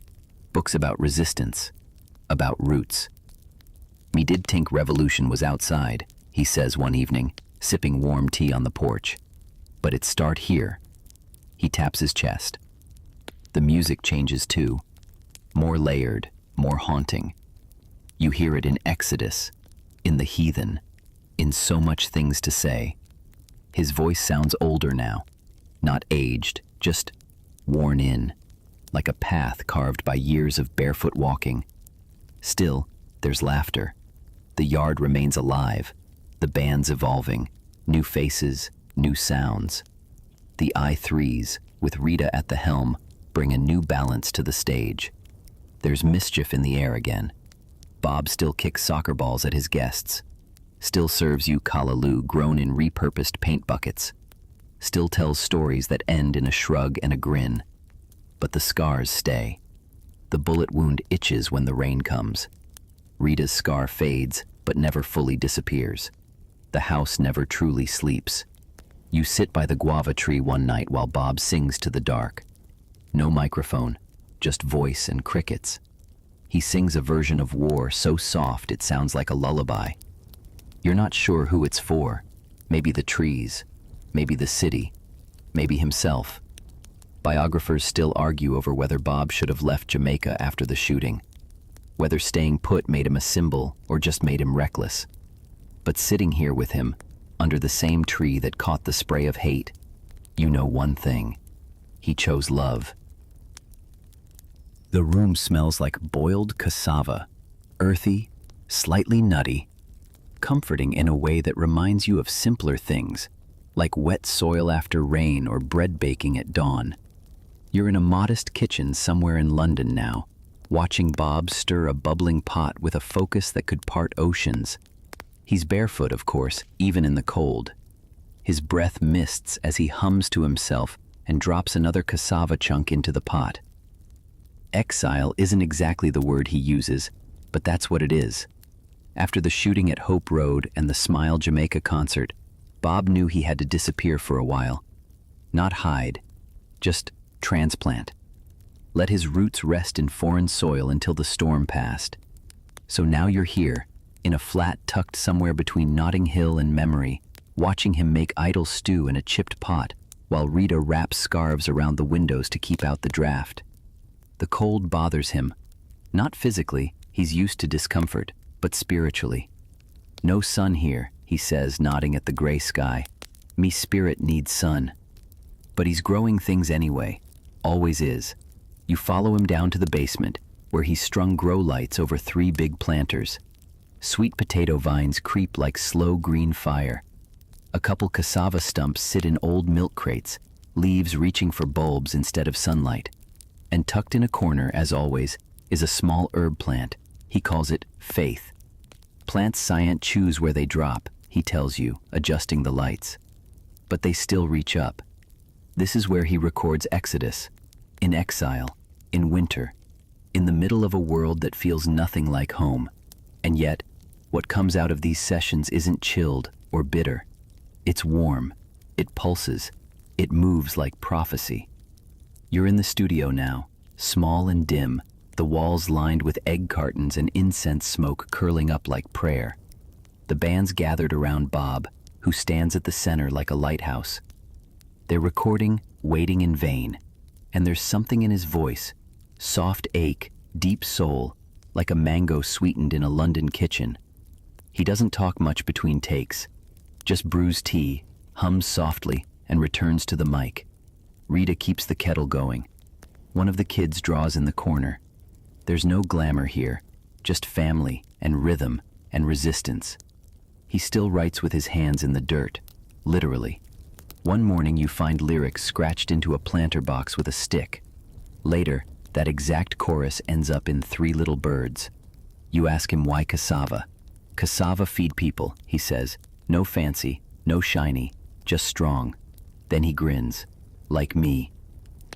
Books about resistance. About roots. "Me did think revolution was outside," he says one evening, sipping warm tea on the porch. "But it start here." He taps his chest. The music changes too. More layered, more haunting. You hear it in Exodus, in The Heathen, in So Much Things to Say. His voice sounds older now, not aged, just worn in, like a path carved by years of barefoot walking. Still, there's laughter. The yard remains alive, the band's evolving, new faces, new sounds. The I3s, with Rita at the helm, bring a new balance to the stage. There's mischief in the air again. Bob still kicks soccer balls at his guests. Still serves you callaloo grown in repurposed paint buckets. Still tells stories that end in a shrug and a grin. But the scars stay. The bullet wound itches when the rain comes. Rita's scar fades, but never fully disappears. The house never truly sleeps. You sit by the guava tree one night while Bob sings to the dark. No microphone, just voice and crickets. He sings a version of war so soft it sounds like a lullaby. You're not sure who it's for. Maybe the trees, maybe the city, maybe himself. Biographers still argue over whether Bob should have left Jamaica after the shooting, whether staying put made him a symbol or just made him reckless. But sitting here with him, under the same tree that caught the spray of hate, you know one thing. He chose love. The room smells like boiled cassava, earthy, slightly nutty, comforting in a way that reminds you of simpler things, like wet soil after rain or bread baking at dawn. You're in a modest kitchen somewhere in London now, watching Bob stir a bubbling pot with a focus that could part oceans. He's barefoot, of course, even in the cold. His breath mists as he hums to himself and drops another cassava chunk into the pot. Exile isn't exactly the word he uses, but that's what it is. After the shooting at Hope Road and the Smile Jamaica concert, Bob knew he had to disappear for a while. Not hide, just transplant. Let his roots rest in foreign soil until the storm passed. So now you're here, in a flat tucked somewhere between Notting Hill and Memory, watching him make idle stew in a chipped pot, while Rita wraps scarves around the windows to keep out the draft. The cold bothers him. Not physically, he's used to discomfort, but spiritually. No sun here, he says, nodding at the gray sky. Me spirit needs sun. But he's growing things anyway, always is. You follow him down to the basement, where he's strung grow lights over 3 big planters. Sweet potato vines creep like slow green fire. A couple cassava stumps sit in old milk crates, leaves reaching for bulbs instead of sunlight. And tucked in a corner, as always, is a small herb plant. He calls it Faith. Plants science choose where they drop, he tells you, adjusting the lights. But they still reach up. This is where he records Exodus. In exile, in winter, in the middle of a world that feels nothing like home. And yet, what comes out of these sessions isn't chilled or bitter. It's warm, it pulses, it moves like prophecy. You're in the studio now, small and dim, the walls lined with egg cartons and incense smoke curling up like prayer. The band's gathered around Bob, who stands at the center like a lighthouse. They're recording, waiting in vain, and there's something in his voice, soft ache, deep soul, like a mango sweetened in a London kitchen. He doesn't talk much between takes, just brews tea, hums softly, and returns to the mic. Rita keeps the kettle going. One of the kids draws in the corner. There's no glamour here, just family and rhythm and resistance. He still writes with his hands in the dirt, literally. One morning you find lyrics scratched into a planter box with a stick. Later, that exact chorus ends up in 3 little birds. You ask him why cassava. Cassava feed people, he says. No fancy, no shiny, just strong. Then he grins. Like me.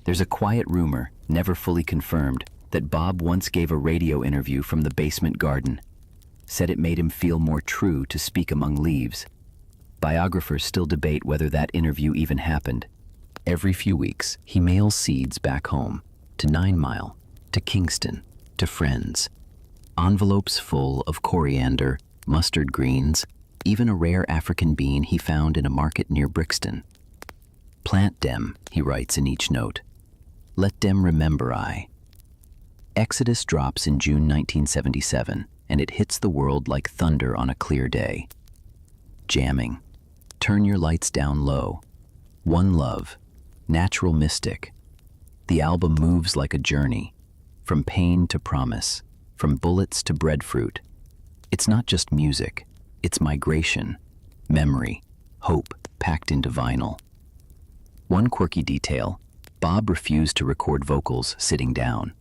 There's a quiet rumor, never fully confirmed, that Bob once gave a radio interview from the basement garden. Said it made him feel more true to speak among leaves. Biographers still debate whether that interview even happened. Every few weeks, he mails seeds back home, to 9 Mile, to Kingston, to friends. Envelopes full of coriander, mustard greens, even a rare African bean he found in a market near Brixton. Plant dem, he writes in each note. Let dem remember I. Exodus drops in June 1977, and it hits the world like thunder on a clear day. Jamming. Turn your lights down low. One Love. Natural Mystic. The album moves like a journey, from pain to promise, from bullets to breadfruit. It's not just music, it's migration, memory, hope packed into vinyl. One quirky detail, Bob refused to record vocals sitting down.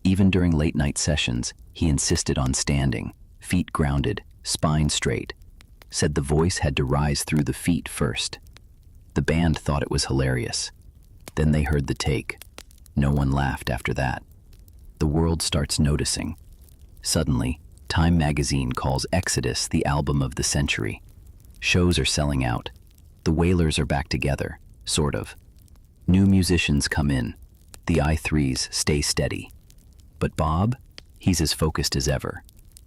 Even during late-night sessions, he insisted on standing, feet grounded, spine straight. Said the voice had to rise through the feet first. The band thought it was hilarious. Then they heard the take. No one laughed after that. The world starts noticing. Suddenly, Time magazine calls Exodus the album of the century. Shows are selling out. The Wailers are back together, sort of. New musicians come in. The I3s stay steady. But Bob, he's as focused as ever.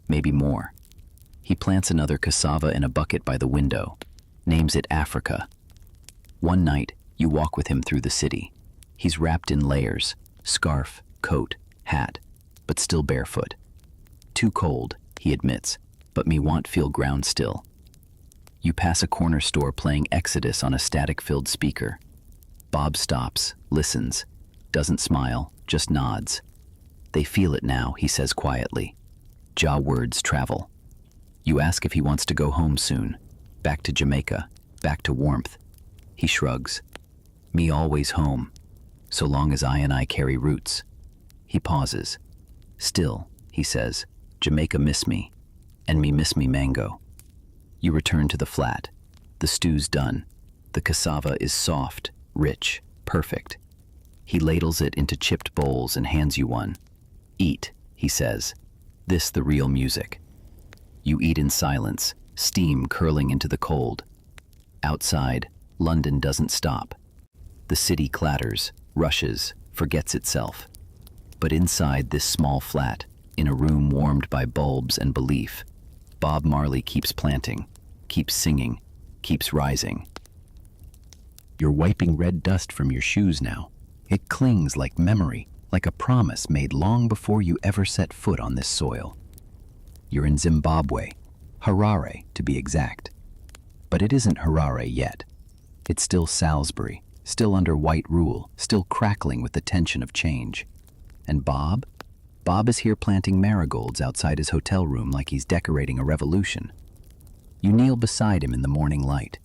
Maybe more. He plants another cassava in a bucket by the window, names it Africa. One night, you walk with him through the city. He's wrapped in layers, scarf, coat, hat, but still barefoot. Too cold, he admits, but me want feel ground still. You pass a corner store playing Exodus on a static-filled speaker. Bob stops, listens, doesn't smile, just nods. They feel it now, he says quietly. Jaw words travel. You ask if he wants to go home soon, back to Jamaica, back to warmth. He shrugs. Me always home, so long as I carry roots. He pauses. Still, he says, Jamaica miss me, and me miss me mango. You return to the flat. The stew's done. The cassava is soft, rich, perfect. He ladles it into chipped bowls and hands you one. Eat, he says. This the real music. You eat in silence, steam curling into the cold. Outside, London doesn't stop. The city clatters, rushes, forgets itself. But inside this small flat, in a room warmed by bulbs and belief, Bob Marley keeps planting, keeps singing, keeps rising. You're wiping red dust from your shoes now. It clings like memory, like a promise made long before you ever set foot on this soil. You're in Zimbabwe, Harare to be exact. But it isn't Harare yet. It's still Salisbury, still under white rule, still crackling with the tension of change. And Bob? Bob is here planting marigolds outside his hotel room like he's decorating a revolution. You kneel beside him in the morning light.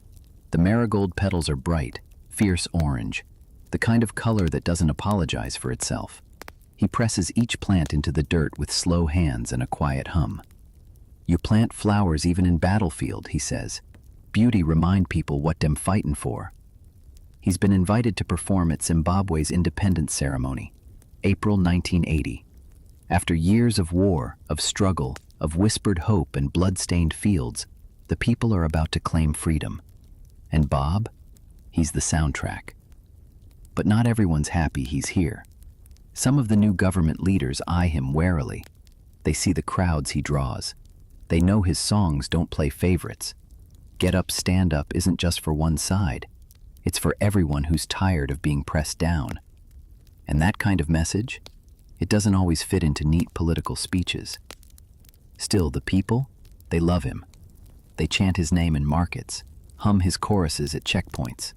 The marigold petals are bright, fierce orange, the kind of color that doesn't apologize for itself. He presses each plant into the dirt with slow hands and a quiet hum. You plant flowers even in battlefield, he says. Beauty remind people what dem fightin' for. He's been invited to perform at Zimbabwe's independence ceremony, April 1980. After years of war, of struggle, of whispered hope and blood-stained fields, the people are about to claim freedom. And Bob? He's the soundtrack. But not everyone's happy he's here. Some of the new government leaders eye him warily. They see the crowds he draws. They know his songs don't play favorites. Get Up, Stand Up isn't just for one side. It's for everyone who's tired of being pressed down. And that kind of message? It doesn't always fit into neat political speeches. Still, the people, they love him. They chant his name in markets, hum his choruses at checkpoints.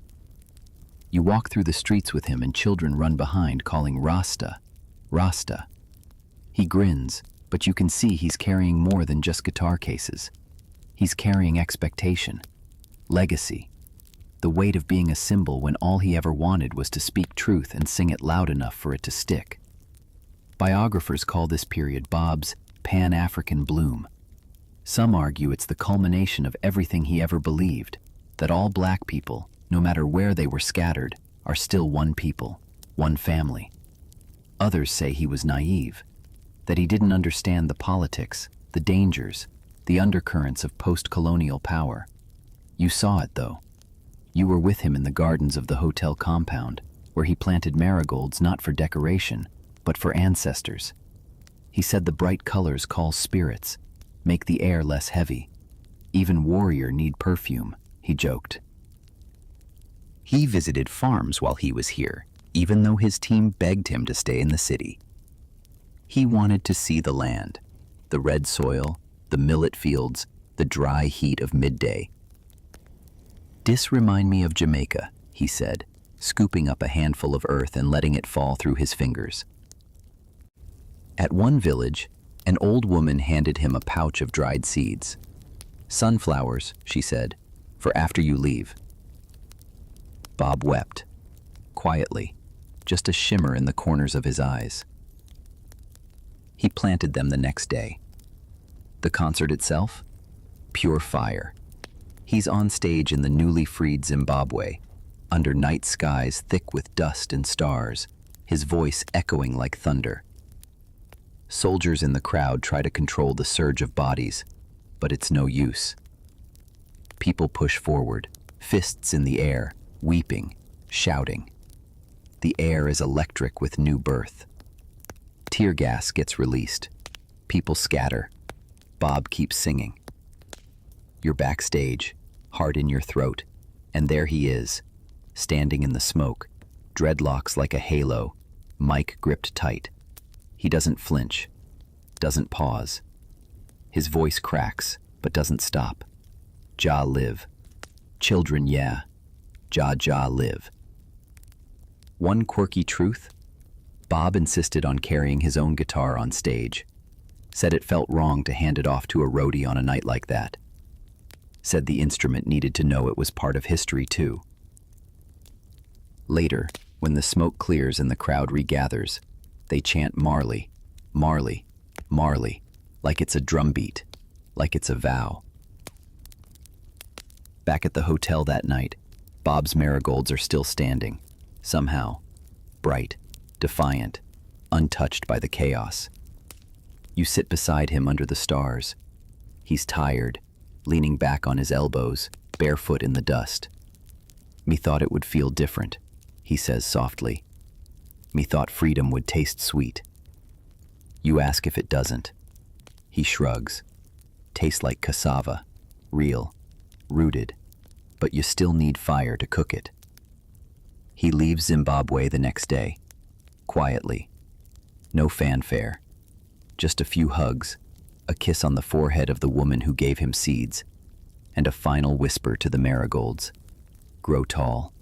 You walk through the streets with him and children run behind calling Rasta, Rasta. He grins, but you can see he's carrying more than just guitar cases. He's carrying expectation, legacy, the weight of being a symbol when all he ever wanted was to speak truth and sing it loud enough for it to stick. Biographers call this period Bob's Pan-African bloom. Some argue it's the culmination of everything he ever believed, that all black people, no matter where they were scattered, are still one people, one family. Others say he was naive, that he didn't understand the politics, the dangers, the undercurrents of post-colonial power. You saw it, though. You were with him in the gardens of the hotel compound, where he planted marigolds not for decoration, but for ancestors. He said the bright colors call spirits, make the air less heavy. Even warrior need perfume, he joked. He visited farms while he was here, even though his team begged him to stay in the city. He wanted to see the land, the red soil, the millet fields, the dry heat of midday. "Dis remind me of Jamaica," he said, scooping up a handful of earth and letting it fall through his fingers. At one village, an old woman handed him a pouch of dried seeds. "Sunflowers," she said, "for after you leave." Bob wept. quietly, just a shimmer in the corners of his eyes. He planted them the next day. The concert itself? Pure fire. He's on stage in the newly freed Zimbabwe, under night skies thick with dust and stars, his voice echoing like thunder. Soldiers in the crowd try to control the surge of bodies, but it's no use. People push forward, fists in the air, weeping, shouting. The air is electric with new birth. Tear gas gets released. People scatter. Bob keeps singing. You're backstage, heart in your throat, and there he is, standing in the smoke, dreadlocks like a halo, mic gripped tight. He doesn't flinch, doesn't pause. His voice cracks, but doesn't stop. Jah live. Children, yeah. Jah live. One quirky truth? Bob insisted on carrying his own guitar on stage. Said it felt wrong to hand it off to a roadie on a night like that. Said the instrument needed to know it was part of history too. Later, when the smoke clears and the crowd regathers, they chant Marley, Marley, Marley, like it's a drumbeat, like it's a vow. Back at the hotel that night, Bob's marigolds are still standing, somehow, bright, defiant, untouched by the chaos. You sit beside him under the stars. He's tired, leaning back on his elbows, barefoot in the dust. Me thought it would feel different, he says softly. Me thought freedom would taste sweet. You ask if it doesn't. He shrugs. Tastes like cassava, real, rooted, but you still need fire to cook it. He leaves Zimbabwe the next day, quietly. No fanfare, just a few hugs, a kiss on the forehead of the woman who gave him seeds, and a final whisper to the marigolds, grow tall.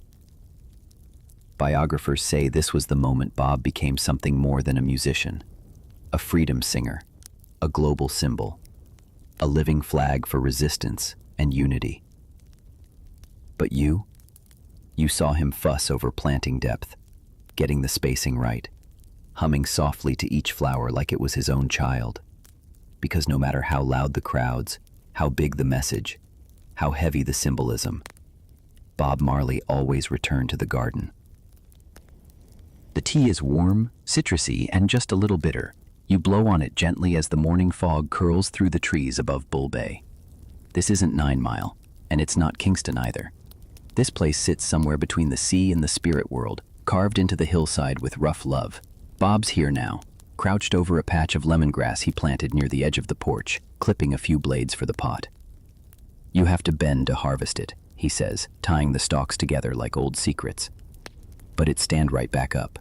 Biographers say this was the moment Bob became something more than a musician, a freedom singer, a global symbol, a living flag for resistance and unity. But you saw him fuss over planting depth, getting the spacing right, humming softly to each flower like it was his own child. Because no matter how loud the crowds, how big the message, how heavy the symbolism, Bob Marley always returned to the garden. The tea is warm, citrusy, and just a little bitter. You blow on it gently as the morning fog curls through the trees above Bull Bay. This isn't 9 Mile, and it's not Kingston either. This place sits somewhere between the sea and the spirit world, carved into the hillside with rough love. Bob's here now, crouched over a patch of lemongrass he planted near the edge of the porch, clipping a few blades for the pot. You have to bend to harvest it, he says, tying the stalks together like old secrets. But it stand right back up.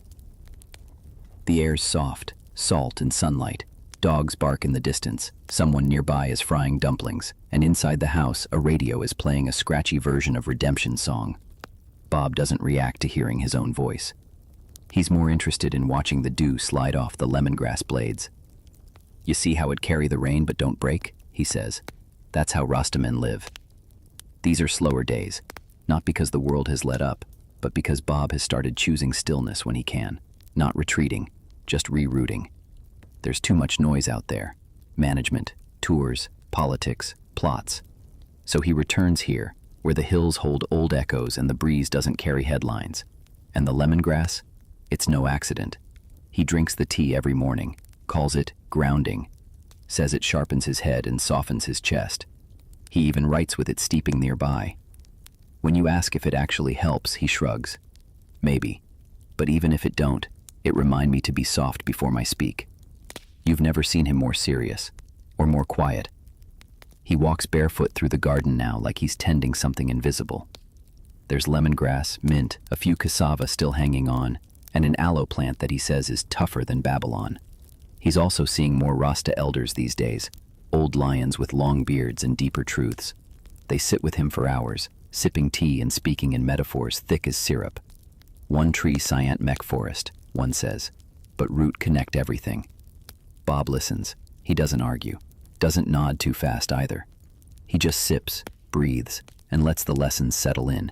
The air's soft, salt and sunlight. Dogs bark in the distance. Someone nearby is frying dumplings, and inside the house, a radio is playing a scratchy version of Redemption song. Bob doesn't react to hearing his own voice. He's more interested in watching the dew slide off the lemongrass blades. You see how it carry the rain but don't break, he says. That's how Rasta men live. These are slower days, not because the world has let up, but because Bob has started choosing stillness when he can, not retreating, just rerouting. There's too much noise out there. Management, tours, politics, plots. So he returns here, where the hills hold old echoes and the breeze doesn't carry headlines. And the lemongrass? It's no accident. He drinks the tea every morning, calls it grounding, says it sharpens his head and softens his chest. He even writes with it steeping nearby. When you ask if it actually helps, he shrugs. Maybe. But even if it don't, it remind me to be soft before my speak. You've never seen him more serious, or more quiet. He walks barefoot through the garden now like he's tending something invisible. There's lemongrass, mint, a few cassava still hanging on, and an aloe plant that he says is tougher than Babylon. He's also seeing more Rasta elders these days, old lions with long beards and deeper truths. They sit with him for hours, sipping tea and speaking in metaphors thick as syrup. One tree scient mech forest, one says, but root connect everything. Bob listens. He doesn't argue, doesn't nod too fast either. He just sips, breathes, and lets the lessons settle in.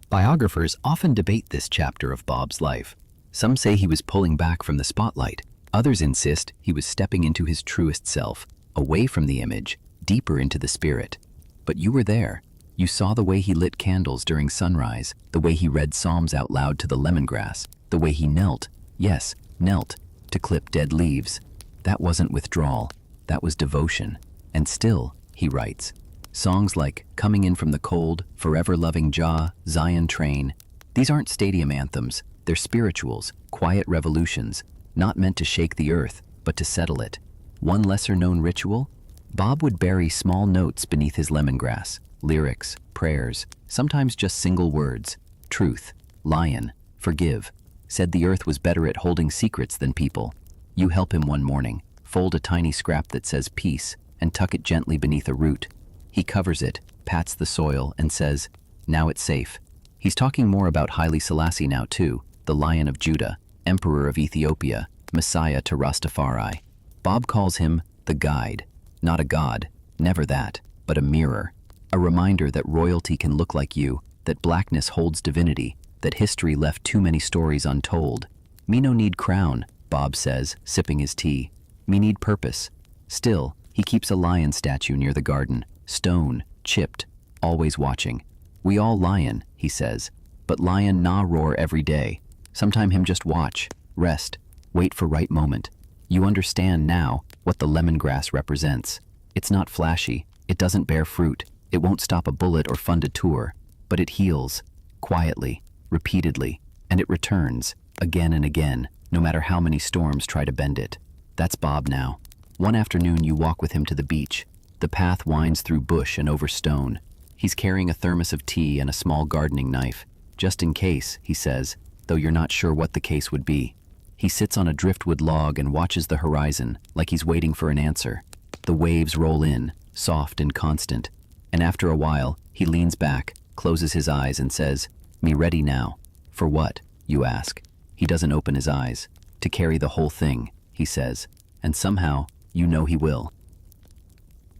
Biographers often debate this chapter of Bob's life. Some say he was pulling back from the spotlight. Others insist he was stepping into his truest self, away from the image, deeper into the spirit. But you were there. You saw the way he lit candles during sunrise, the way he read psalms out loud to the lemongrass, the way he knelt, yes, knelt, to clip dead leaves. That wasn't withdrawal, that was devotion. And still, he writes, songs like Coming In From the Cold, Forever Loving Jah, Zion Train, these aren't stadium anthems, they're spirituals, quiet revolutions, not meant to shake the earth, but to settle it. One lesser-known ritual? Bob would bury small notes beneath his lemongrass, lyrics, prayers, sometimes just single words. Truth, lion, forgive. Said the earth was better at holding secrets than people. You help him one morning, fold a tiny scrap that says peace, and tuck it gently beneath a root. He covers it, pats the soil, and says, now it's safe. He's talking more about Haile Selassie now too, the Lion of Judah, Emperor of Ethiopia, Messiah to Rastafari. Bob calls him the guide, not a god, never that, but a mirror. A reminder that royalty can look like you, that blackness holds divinity, that history left too many stories untold. Me no need crown, Bob says, sipping his tea. Me need purpose. Still, he keeps a lion statue near the garden, stone, chipped, always watching. We all lion, he says, but lion nah roar every day. Sometime him just watch, rest, wait for right moment. You understand now what the lemongrass represents. It's not flashy, it doesn't bear fruit, it won't stop a bullet or fund a tour, but it heals, quietly, repeatedly, and it returns, again and again, no matter how many storms try to bend it. That's Bob now. One afternoon you walk with him to the beach. The path winds through bush and over stone. He's carrying a thermos of tea and a small gardening knife, just in case, he says, though you're not sure what the case would be. He sits on a driftwood log and watches the horizon, like he's waiting for an answer. The waves roll in, soft and constant, and after a while, he leans back, closes his eyes and says, me ready now. For what, you ask? He doesn't open his eyes. To carry the whole thing, he says, and somehow, you know he will.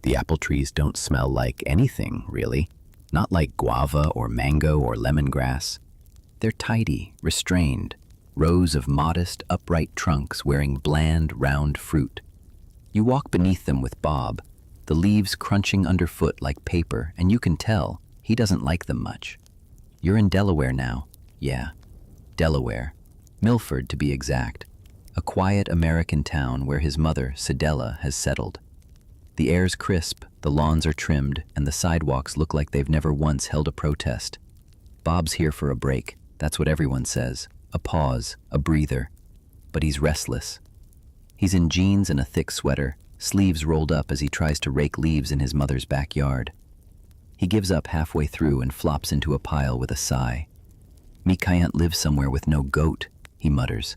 The apple trees don't smell like anything, really. Not like guava or mango or lemongrass. They're tidy, restrained, rows of modest, upright trunks wearing bland, round fruit. You walk beneath them with Bob, the leaves crunching underfoot like paper, and you can tell he doesn't like them much. You're in Delaware now. Yeah, Delaware. Milford, to be exact. A quiet American town where his mother, Cedella, has settled. The air's crisp, the lawns are trimmed, and the sidewalks look like they've never once held a protest. Bob's here for a break, that's what everyone says. A pause, a breather. But he's restless. He's in jeans and a thick sweater, sleeves rolled up as he tries to rake leaves in his mother's backyard. He gives up halfway through and flops into a pile with a sigh. Me can't live somewhere with no goat, he mutters.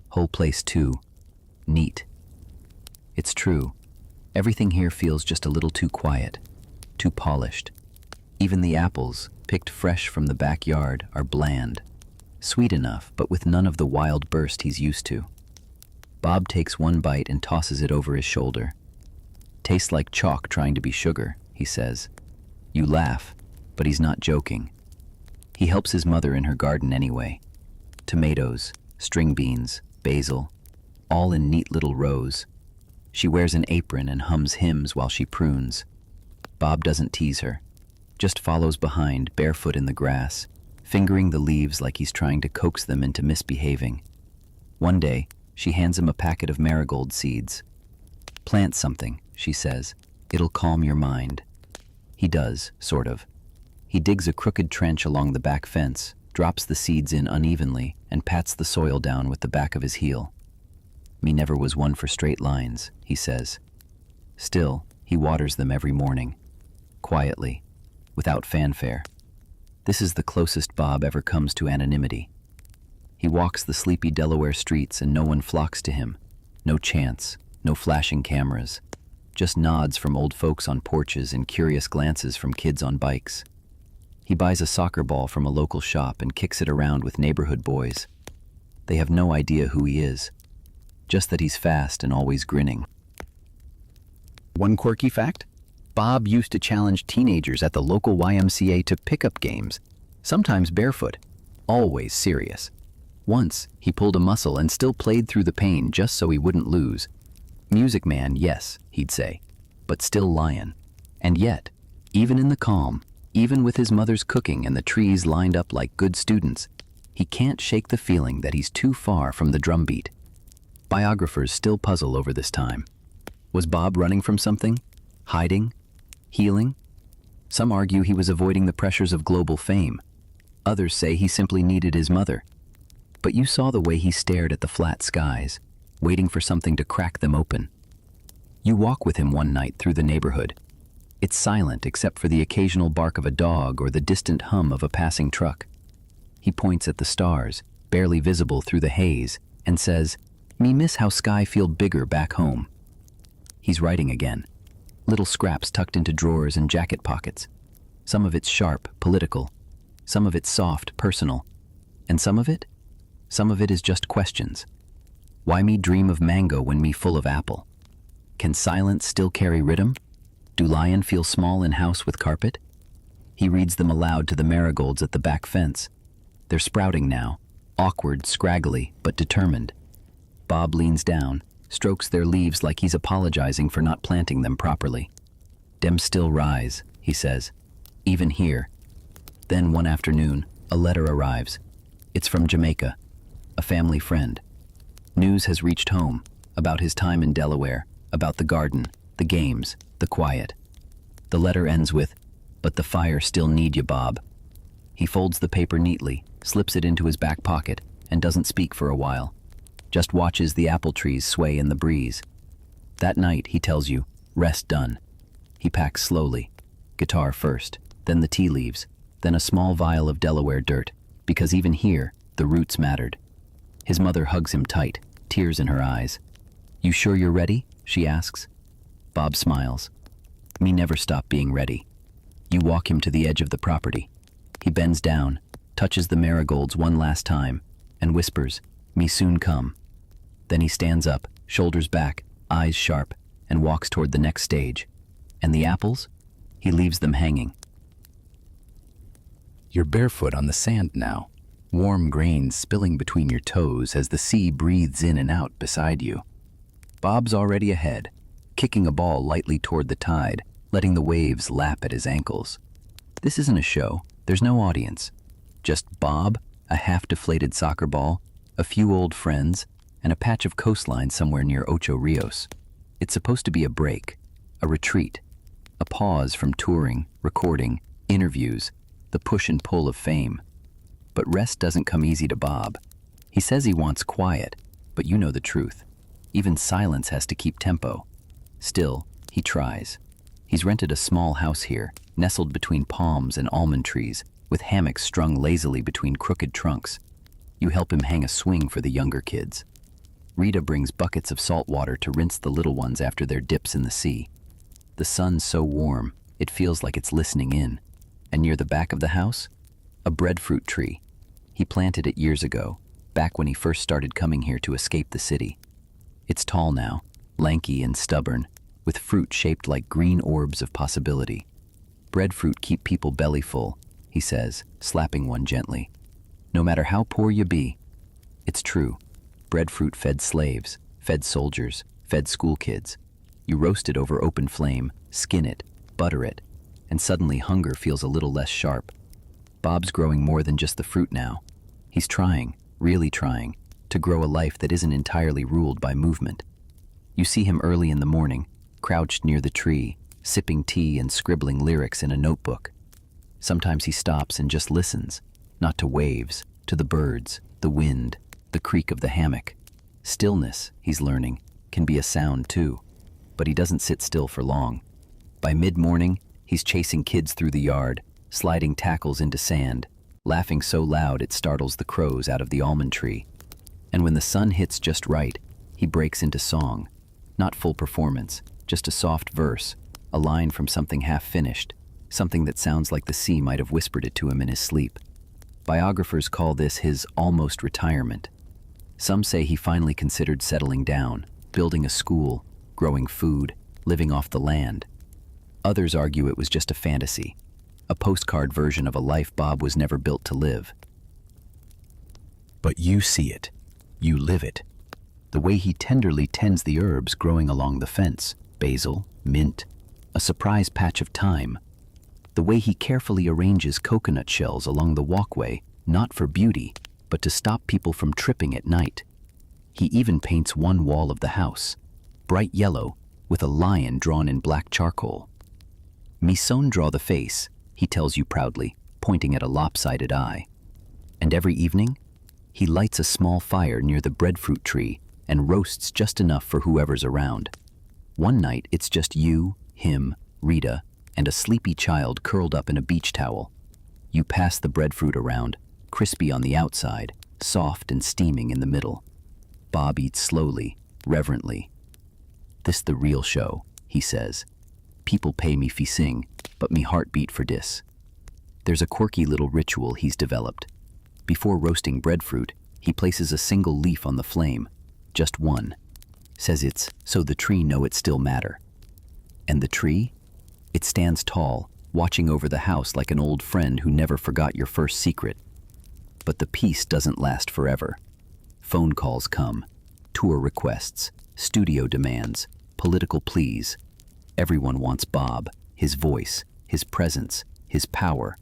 Whole place too neat. It's true. Everything here feels just a little too quiet, too polished. Even the apples, picked fresh from the backyard, are bland. Sweet enough, but with none of the wild burst he's used to. Bob takes one bite and tosses it over his shoulder. Tastes like chalk trying to be sugar, he says. You laugh, but he's not joking. He helps his mother in her garden anyway. Tomatoes, string beans, basil, all in neat little rows. She wears an apron and hums hymns while she prunes. Bob doesn't tease her, just follows behind, barefoot in the grass, fingering the leaves like he's trying to coax them into misbehaving. One day, she hands him a packet of marigold seeds. Plant something, she says. It'll calm your mind. He does, sort of. He digs a crooked trench along the back fence, drops the seeds in unevenly, and pats the soil down with the back of his heel. Me never was one for straight lines, he says. Still, he waters them every morning, quietly, without fanfare. This is the closest Bob ever comes to anonymity. He walks the sleepy Delaware streets and no one flocks to him. No chants, no flashing cameras. Just nods from old folks on porches and curious glances from kids on bikes. He buys a soccer ball from a local shop and kicks it around with neighborhood boys. They have no idea who he is, just that he's fast and always grinning. One quirky fact? Bob used to challenge teenagers at the local YMCA to pickup games. sometimes barefoot, always serious. Once, he pulled a muscle and still played through the pain just so he wouldn't lose. Music man, yes, he'd say, but still lion. And yet, even in the calm, even with his mother's cooking and the trees lined up like good students, he can't shake the feeling that he's too far from the drumbeat. Biographers still puzzle over this time. Was Bob running from something? Hiding? Healing? Some argue he was avoiding the pressures of global fame. Others say he simply needed his mother. But you saw the way he stared at the flat skies, waiting for something to crack them open. You walk with him one night through the neighborhood. It's silent except for the occasional bark of a dog or the distant hum of a passing truck. He points at the stars, barely visible through the haze, and says, "Me miss how sky feel bigger back home." He's writing again. Little scraps tucked into drawers and jacket pockets. Some of it's sharp, political. Some of it's soft, personal. And some of it is just questions. Why me dream of mango when me full of apple? Can silence still carry rhythm? Do lion feel small in house with carpet? He reads them aloud to the marigolds at the back fence. They're sprouting now, awkward, scraggly, but determined. Bob leans down, strokes their leaves like he's apologizing for not planting them properly. "Dem still rise," he says, "even here." Then one afternoon, a letter arrives. It's from Jamaica, a family friend. News has reached home about his time in Delaware, about the garden, the games, the quiet. The letter ends with, "But the fire still need you, Bob." He folds the paper neatly, slips it into his back pocket, and doesn't speak for a while. Just watches the apple trees sway in the breeze. That night, he tells you, rest done. He packs slowly, guitar first, then the tea leaves, then a small vial of Delaware dirt, because even here, the roots mattered. His mother hugs him tight, tears in her eyes. "You sure you're ready?" she asks. Bob smiles. "Me never stop being ready." You walk him to the edge of the property. He bends down, touches the marigolds one last time, and whispers, "Me soon come." Then he stands up, shoulders back, eyes sharp, and walks toward the next stage. And the apples? He leaves them hanging. You're barefoot on the sand now, warm grains spilling between your toes as the sea breathes in and out beside you. Bob's already ahead, kicking a ball lightly toward the tide, letting the waves lap at his ankles. This isn't a show. There's no audience. Just Bob, a half-deflated soccer ball, a few old friends, and a patch of coastline somewhere near Ocho Rios. It's supposed to be a break, a retreat, a pause from touring, recording, interviews, the push and pull of fame. But rest doesn't come easy to Bob. He says he wants quiet, but you know the truth. Even silence has to keep tempo. Still, he tries. He's rented a small house here, nestled between palms and almond trees, with hammocks strung lazily between crooked trunks. You help him hang a swing for the younger kids. Rita brings buckets of salt water to rinse the little ones after their dips in the sea. The sun's so warm, it feels like it's listening in. And near the back of the house, a breadfruit tree. He planted it years ago, back when he first started coming here to escape the city. It's tall now, lanky and stubborn, with fruit shaped like green orbs of possibility. Breadfruit keep people belly full, he says, slapping one gently. No matter how poor you be. It's true. Breadfruit fed slaves, fed soldiers, fed school kids. You roast it over open flame, skin it, butter it, and suddenly hunger feels a little less sharp. Bob's growing more than just the fruit now. He's trying, really trying, to grow a life that isn't entirely ruled by movement. You see him early in the morning, crouched near the tree, sipping tea and scribbling lyrics in a notebook. Sometimes he stops and just listens, not to waves, to the birds, the wind, the creak of the hammock. Stillness, he's learning, can be a sound too. But he doesn't sit still for long. By mid-morning, he's chasing kids through the yard, sliding tackles into sand, laughing so loud it startles the crows out of the almond tree. And when the sun hits just right, he breaks into song. Not full performance, just a soft verse, a line from something half-finished, something that sounds like the sea might have whispered it to him in his sleep. Biographers call this his almost retirement. Some say he finally considered settling down, building a school, growing food, living off the land. Others argue it was just a fantasy. a postcard version of a life Bob was never built to live. But you see it. You live it. The way he tenderly tends the herbs growing along the fence, basil, mint, a surprise patch of thyme. The way he carefully arranges coconut shells along the walkway, not for beauty, but to stop people from tripping at night. He even paints one wall of the house, bright yellow, with a lion drawn in black charcoal. "Me son draw the face," he tells you proudly, pointing at a lopsided eye. And every evening, he lights a small fire near the breadfruit tree and roasts just enough for whoever's around. One night, it's just you, him, Rita, and a sleepy child curled up in a beach towel. You pass the breadfruit around, crispy on the outside, soft and steaming in the middle. Bob eats slowly, reverently. "This the real show," he says. "People pay me fi sing, but me heart beat for dis." There's a quirky little ritual he's developed. Before roasting breadfruit, he places a single leaf on the flame, just one. Says it's so the tree know it still matter. And the tree? It stands tall, watching over the house like an old friend who never forgot your first secret. But the peace doesn't last forever. Phone calls come, tour requests, studio demands, political pleas. Everyone wants Bob, his voice, his presence, his power.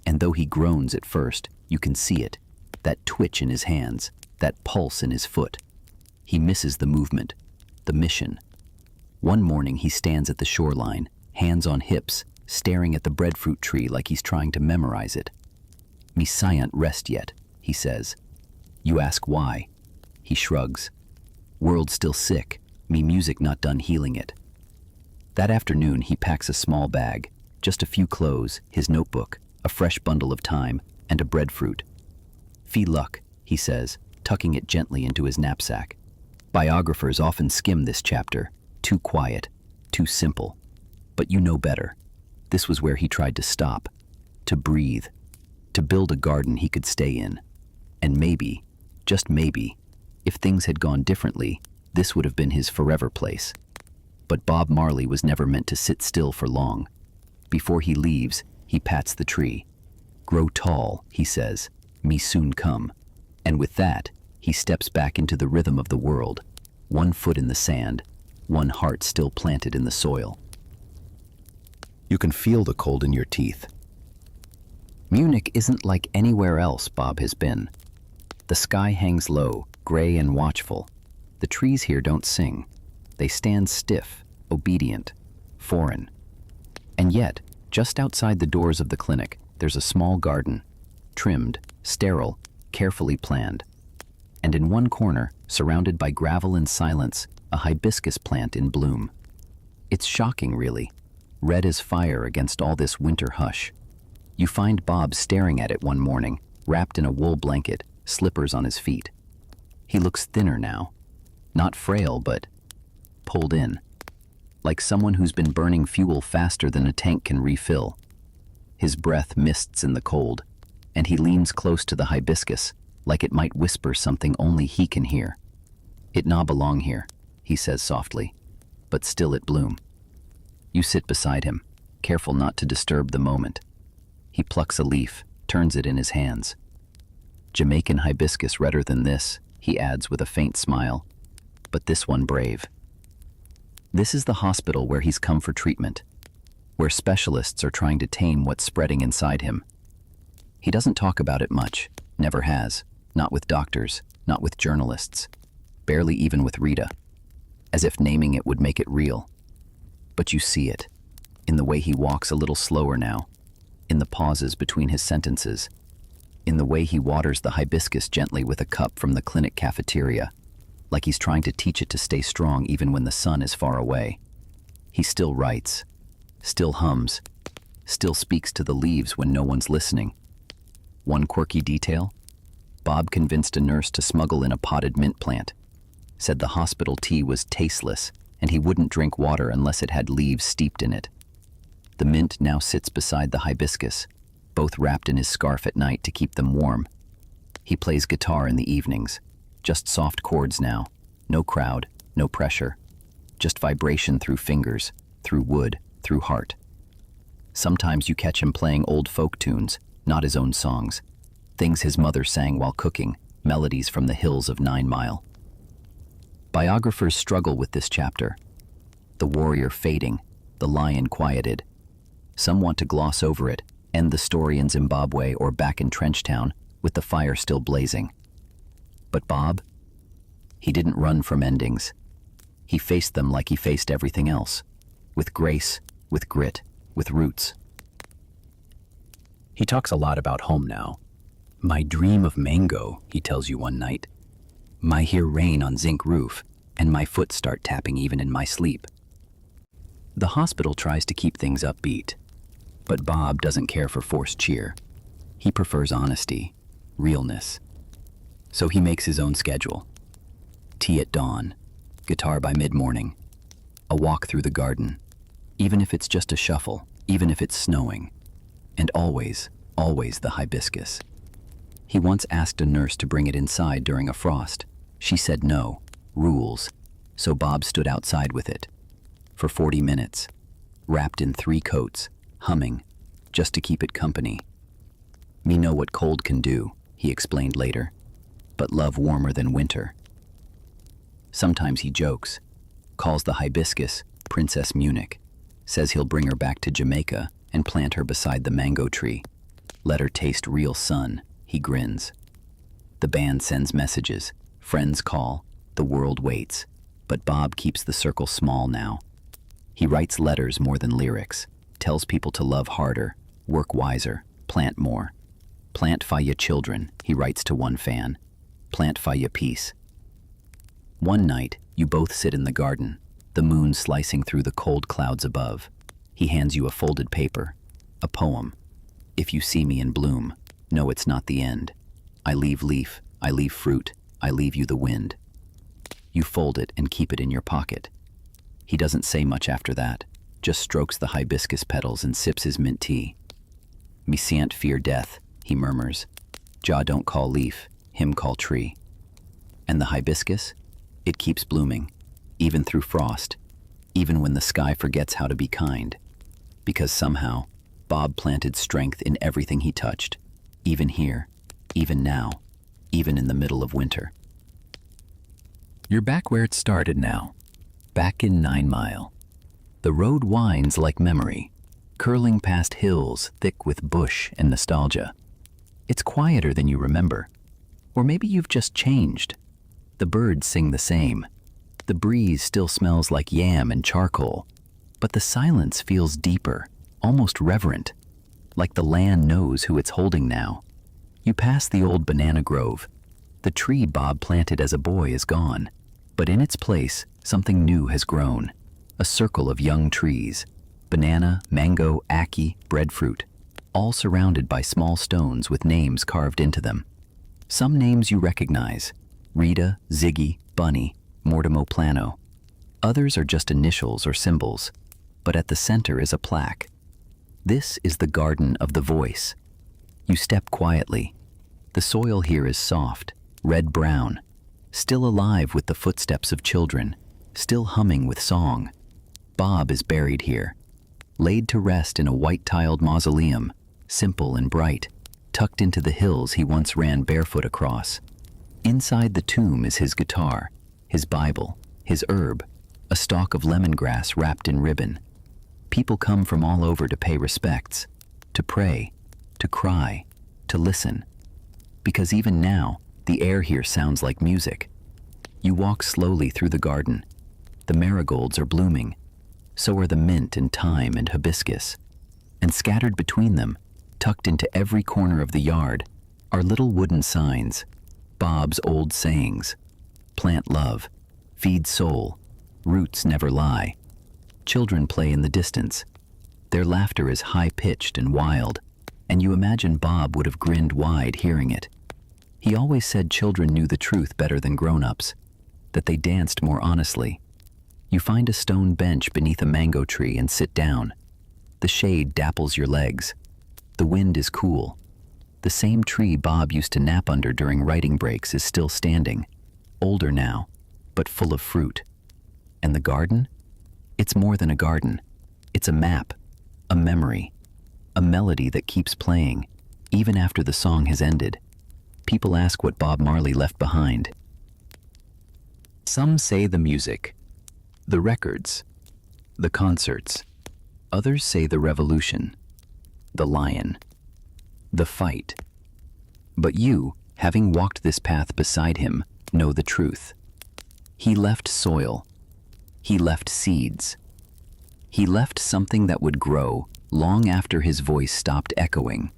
And though he groans at first, you can see it, that twitch in his hands, that pulse in his foot. He misses the movement, the mission. One morning he stands at the shoreline, hands on hips, staring at the breadfruit tree like he's trying to memorize it. "Me scient rest yet," he says. You ask why. He shrugs. "World still sick, me music not done healing it." That afternoon he packs a small bag, just a few clothes, his notebook, a fresh bundle of thyme, and a breadfruit. "Fee luck," he says, tucking it gently into his knapsack. Biographers often skim this chapter, too quiet, too simple. But you know better. This was where he tried to stop, to breathe, to build a garden he could stay in. And maybe, just maybe, if things had gone differently, this would have been his forever place. But Bob Marley was never meant to sit still for long. Before he leaves, he pats the tree. "Grow tall," he says, "me soon come." And with that, he steps back into the rhythm of the world, one foot in the sand, one heart still planted in the soil. You can feel the cold in your teeth. Munich isn't like anywhere else Bob has been. The sky hangs low, gray and watchful. The trees here don't sing. They stand stiff, obedient, foreign. And yet, just outside the doors of the clinic, there's a small garden, trimmed, sterile, carefully planned. And in one corner, surrounded by gravel and silence, a hibiscus plant in bloom. It's shocking, really, red as fire against all this winter hush. You find Bob staring at it one morning, wrapped in a wool blanket, slippers on his feet. He looks thinner now, not frail, but pulled in, like someone who's been burning fuel faster than a tank can refill. His breath mists in the cold, and he leans close to the hibiscus, like it might whisper something only he can hear. "It nah belong here," he says softly, "but still it bloom." You sit beside him, careful not to disturb the moment. He plucks a leaf, turns it in his hands. "Jamaican hibiscus redder than this," he adds with a faint smile, "but this one brave." This is the hospital where he's come for treatment, where specialists are trying to tame what's spreading inside him. He doesn't talk about it much, never has, not with doctors, not with journalists, barely even with Rita, as if naming it would make it real. But you see it, in the way he walks a little slower now, in the pauses between his sentences, in the way he waters the hibiscus gently with a cup from the clinic cafeteria, like he's trying to teach it to stay strong even when the sun is far away. He still writes, still hums, still speaks to the leaves when no one's listening. One quirky detail: Bob convinced a nurse to smuggle in a potted mint plant, said the hospital tea was tasteless and he wouldn't drink water unless it had leaves steeped in it. The mint now sits beside the hibiscus, both wrapped in his scarf at night to keep them warm. He plays guitar in the evenings, just soft chords now, no crowd, no pressure, just vibration through fingers, through wood, through heart. Sometimes you catch him playing old folk tunes, not his own songs. Things his mother sang while cooking, melodies from the hills of 9 Mile. Biographers struggle with this chapter. The warrior fading, the lion quieted. Some want to gloss over it, end the story in Zimbabwe or back in Trenchtown with the fire still blazing. But Bob? He didn't run from endings. He faced them like he faced everything else, with grace, with grit, with roots. He talks a lot about home now. My dream of mango, he tells you one night. My hear rain on zinc roof, and my foot start tapping even in my sleep. The hospital tries to keep things upbeat, but Bob doesn't care for forced cheer. He prefers honesty, realness. So he makes his own schedule. Tea at dawn, guitar by mid-morning, a walk through the garden, even if it's just a shuffle, even if it's snowing, and always, always the hibiscus. He once asked a nurse to bring it inside during a frost. She said no, rules, so Bob stood outside with it for 40 minutes, wrapped in 3 coats, humming, just to keep it company. Me know what cold can do, he explained later, but love warmer than winter. Sometimes he jokes, calls the hibiscus Princess Munich, says he'll bring her back to Jamaica and plant her beside the mango tree. Let her taste real sun, he grins. The band sends messages, friends call, the world waits, but Bob keeps the circle small now. He writes letters more than lyrics, tells people to love harder, work wiser, plant more. Plant for ya children, he writes to one fan. Plant for ya peace. One night, you both sit in the garden, the moon slicing through the cold clouds above. He hands you a folded paper, a poem. If you see me in bloom, know it's not the end. I leave leaf, I leave fruit, I leave you the wind. You fold it and keep it in your pocket. He doesn't say much after that, just strokes the hibiscus petals and sips his mint tea. Me can't fear death, he murmurs. Jah don't call leaf, him call tree. And the hibiscus? It keeps blooming, even through frost, even when the sky forgets how to be kind. Because somehow, Bob planted strength in everything he touched, even here, even now, even in the middle of winter. You're back where it started now, back in 9 Mile. The road winds like memory, curling past hills thick with bush and nostalgia. It's quieter than you remember, or maybe you've just changed. The birds sing the same. The breeze still smells like yam and charcoal, but the silence feels deeper, almost reverent, like the land knows who it's holding now. You pass the old banana grove. The tree Bob planted as a boy is gone, but in its place, something new has grown. A circle of young trees, banana, mango, ackee, breadfruit, all surrounded by small stones with names carved into them. Some names you recognize: Rita, Ziggy, Bunny, Mortimo Plano. Others are just initials or symbols, but at the center is a plaque. This is the Garden of the Voice. You step quietly. The soil here is soft, red-brown, still alive with the footsteps of children, still humming with song. Bob is buried here, laid to rest in a white-tiled mausoleum, simple and bright, tucked into the hills he once ran barefoot across. Inside the tomb is his guitar, his Bible, his herb, a stalk of lemongrass wrapped in ribbon. People come from all over to pay respects, to pray, to cry, to listen. Because even now, the air here sounds like music. You walk slowly through the garden. The marigolds are blooming. So are the mint and thyme and hibiscus. And scattered between them, tucked into every corner of the yard, are little wooden signs, Bob's old sayings. Plant love, feed soul, roots never lie. Children play in the distance. Their laughter is high-pitched and wild, and you imagine Bob would have grinned wide hearing it. He always said children knew the truth better than grown-ups, that they danced more honestly. You find a stone bench beneath a mango tree and sit down. The shade dapples your legs. The wind is cool. The same tree Bob used to nap under during writing breaks is still standing, older now, but full of fruit. And the garden? It's more than a garden. It's a map, a memory, a melody that keeps playing, even after the song has ended. People ask what Bob Marley left behind. Some say the music, the records, the concerts. Others say the revolution, the lion, the fight. But you, having walked this path beside him, know the truth. He left soil. He left seeds. He left something that would grow long after his voice stopped echoing.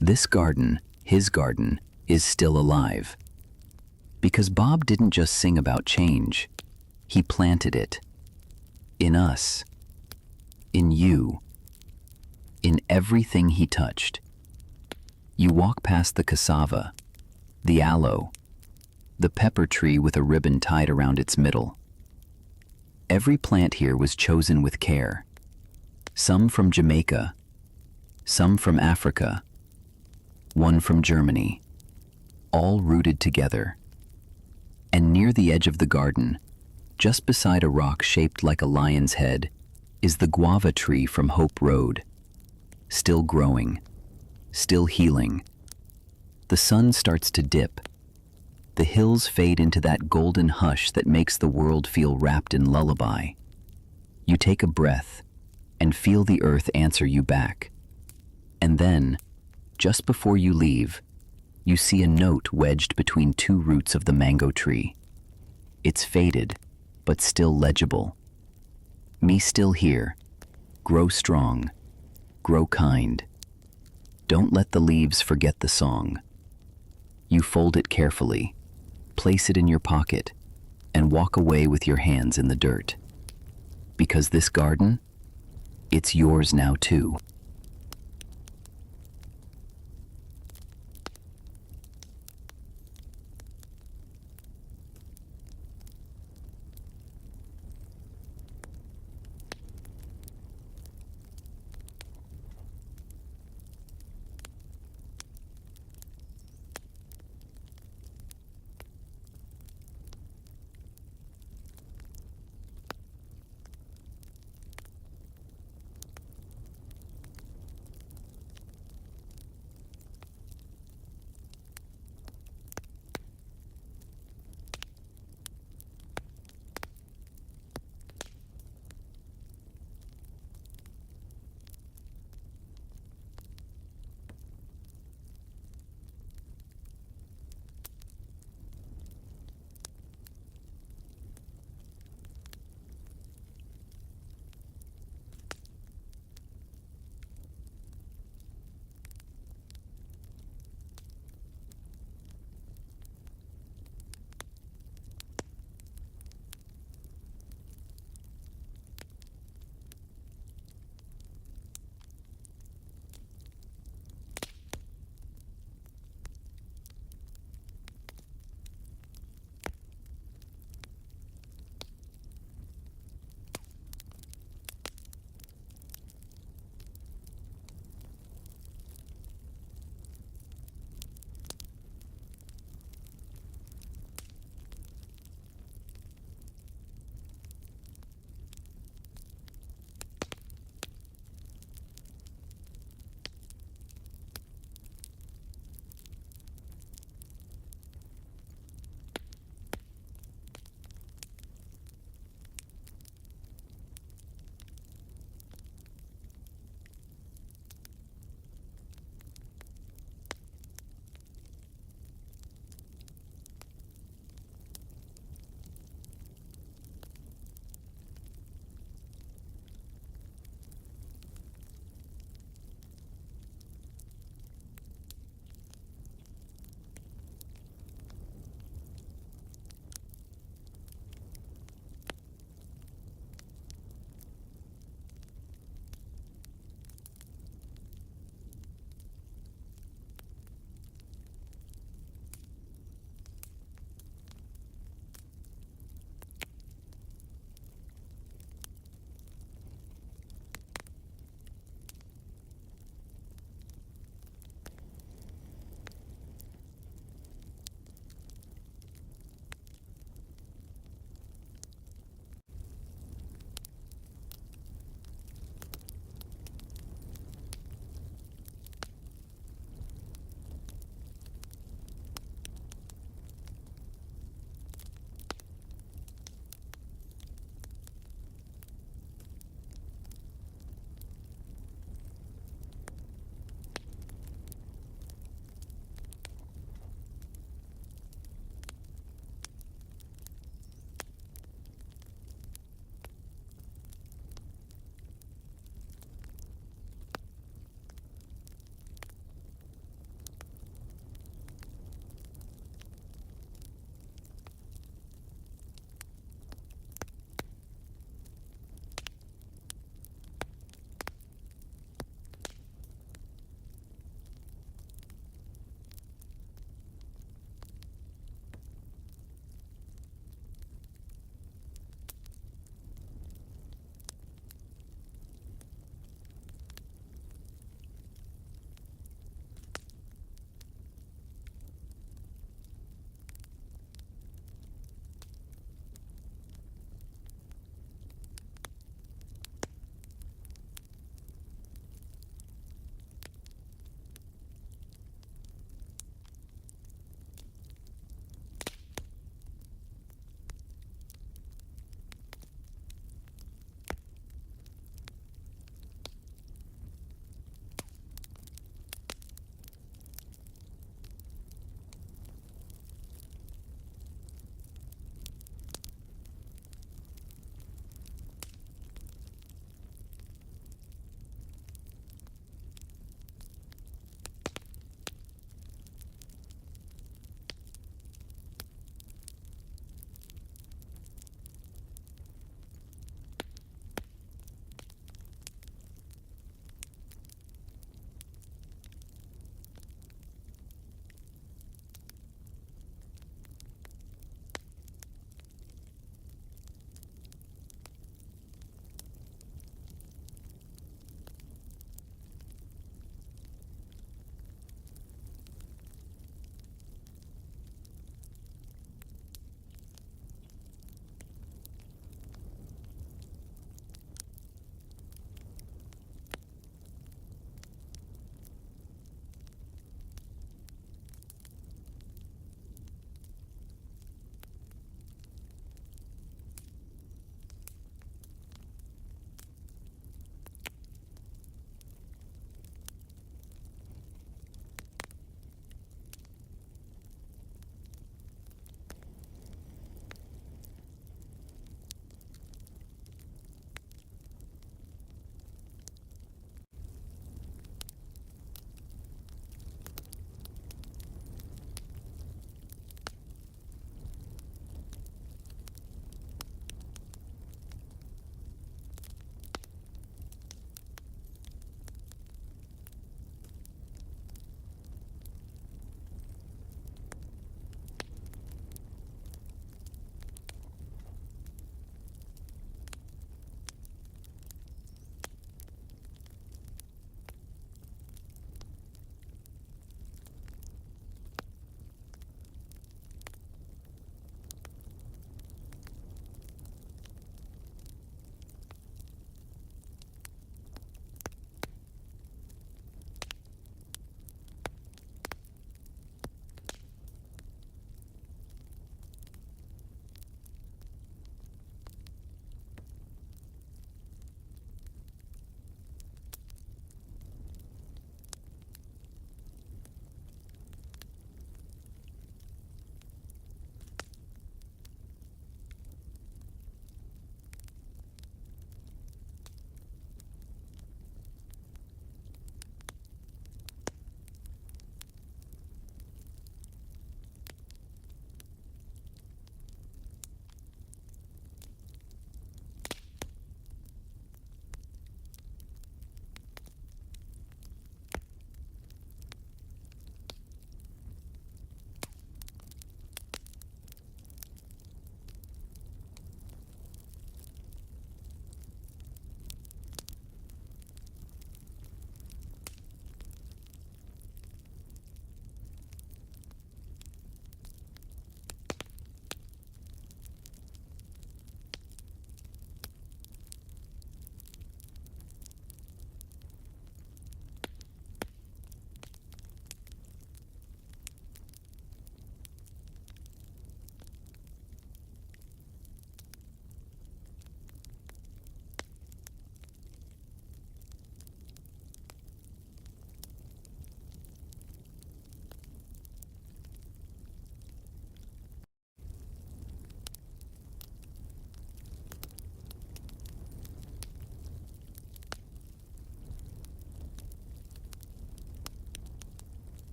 This garden, his garden, is still alive. Because Bob didn't just sing about change, he planted it. In us. In you. In everything he touched. You walk past the cassava, the aloe, the pepper tree with a ribbon tied around its middle. Every plant here was chosen with care. Some from Jamaica, some from Africa, one from Germany, all rooted together. And near the edge of the garden, just beside a rock shaped like a lion's head, is the guava tree from Hope Road, still growing, still healing. The sun starts to dip. The hills fade into that golden hush that makes the world feel wrapped in lullaby. You take a breath and feel the earth answer you back. And then, just before you leave, you see a note wedged between two roots of the mango tree. It's faded, but still legible. Me still here. Grow strong. Grow kind. Don't let the leaves forget the song. You fold it carefully, place it in your pocket, and walk away with your hands in the dirt. Because this garden, it's yours now too.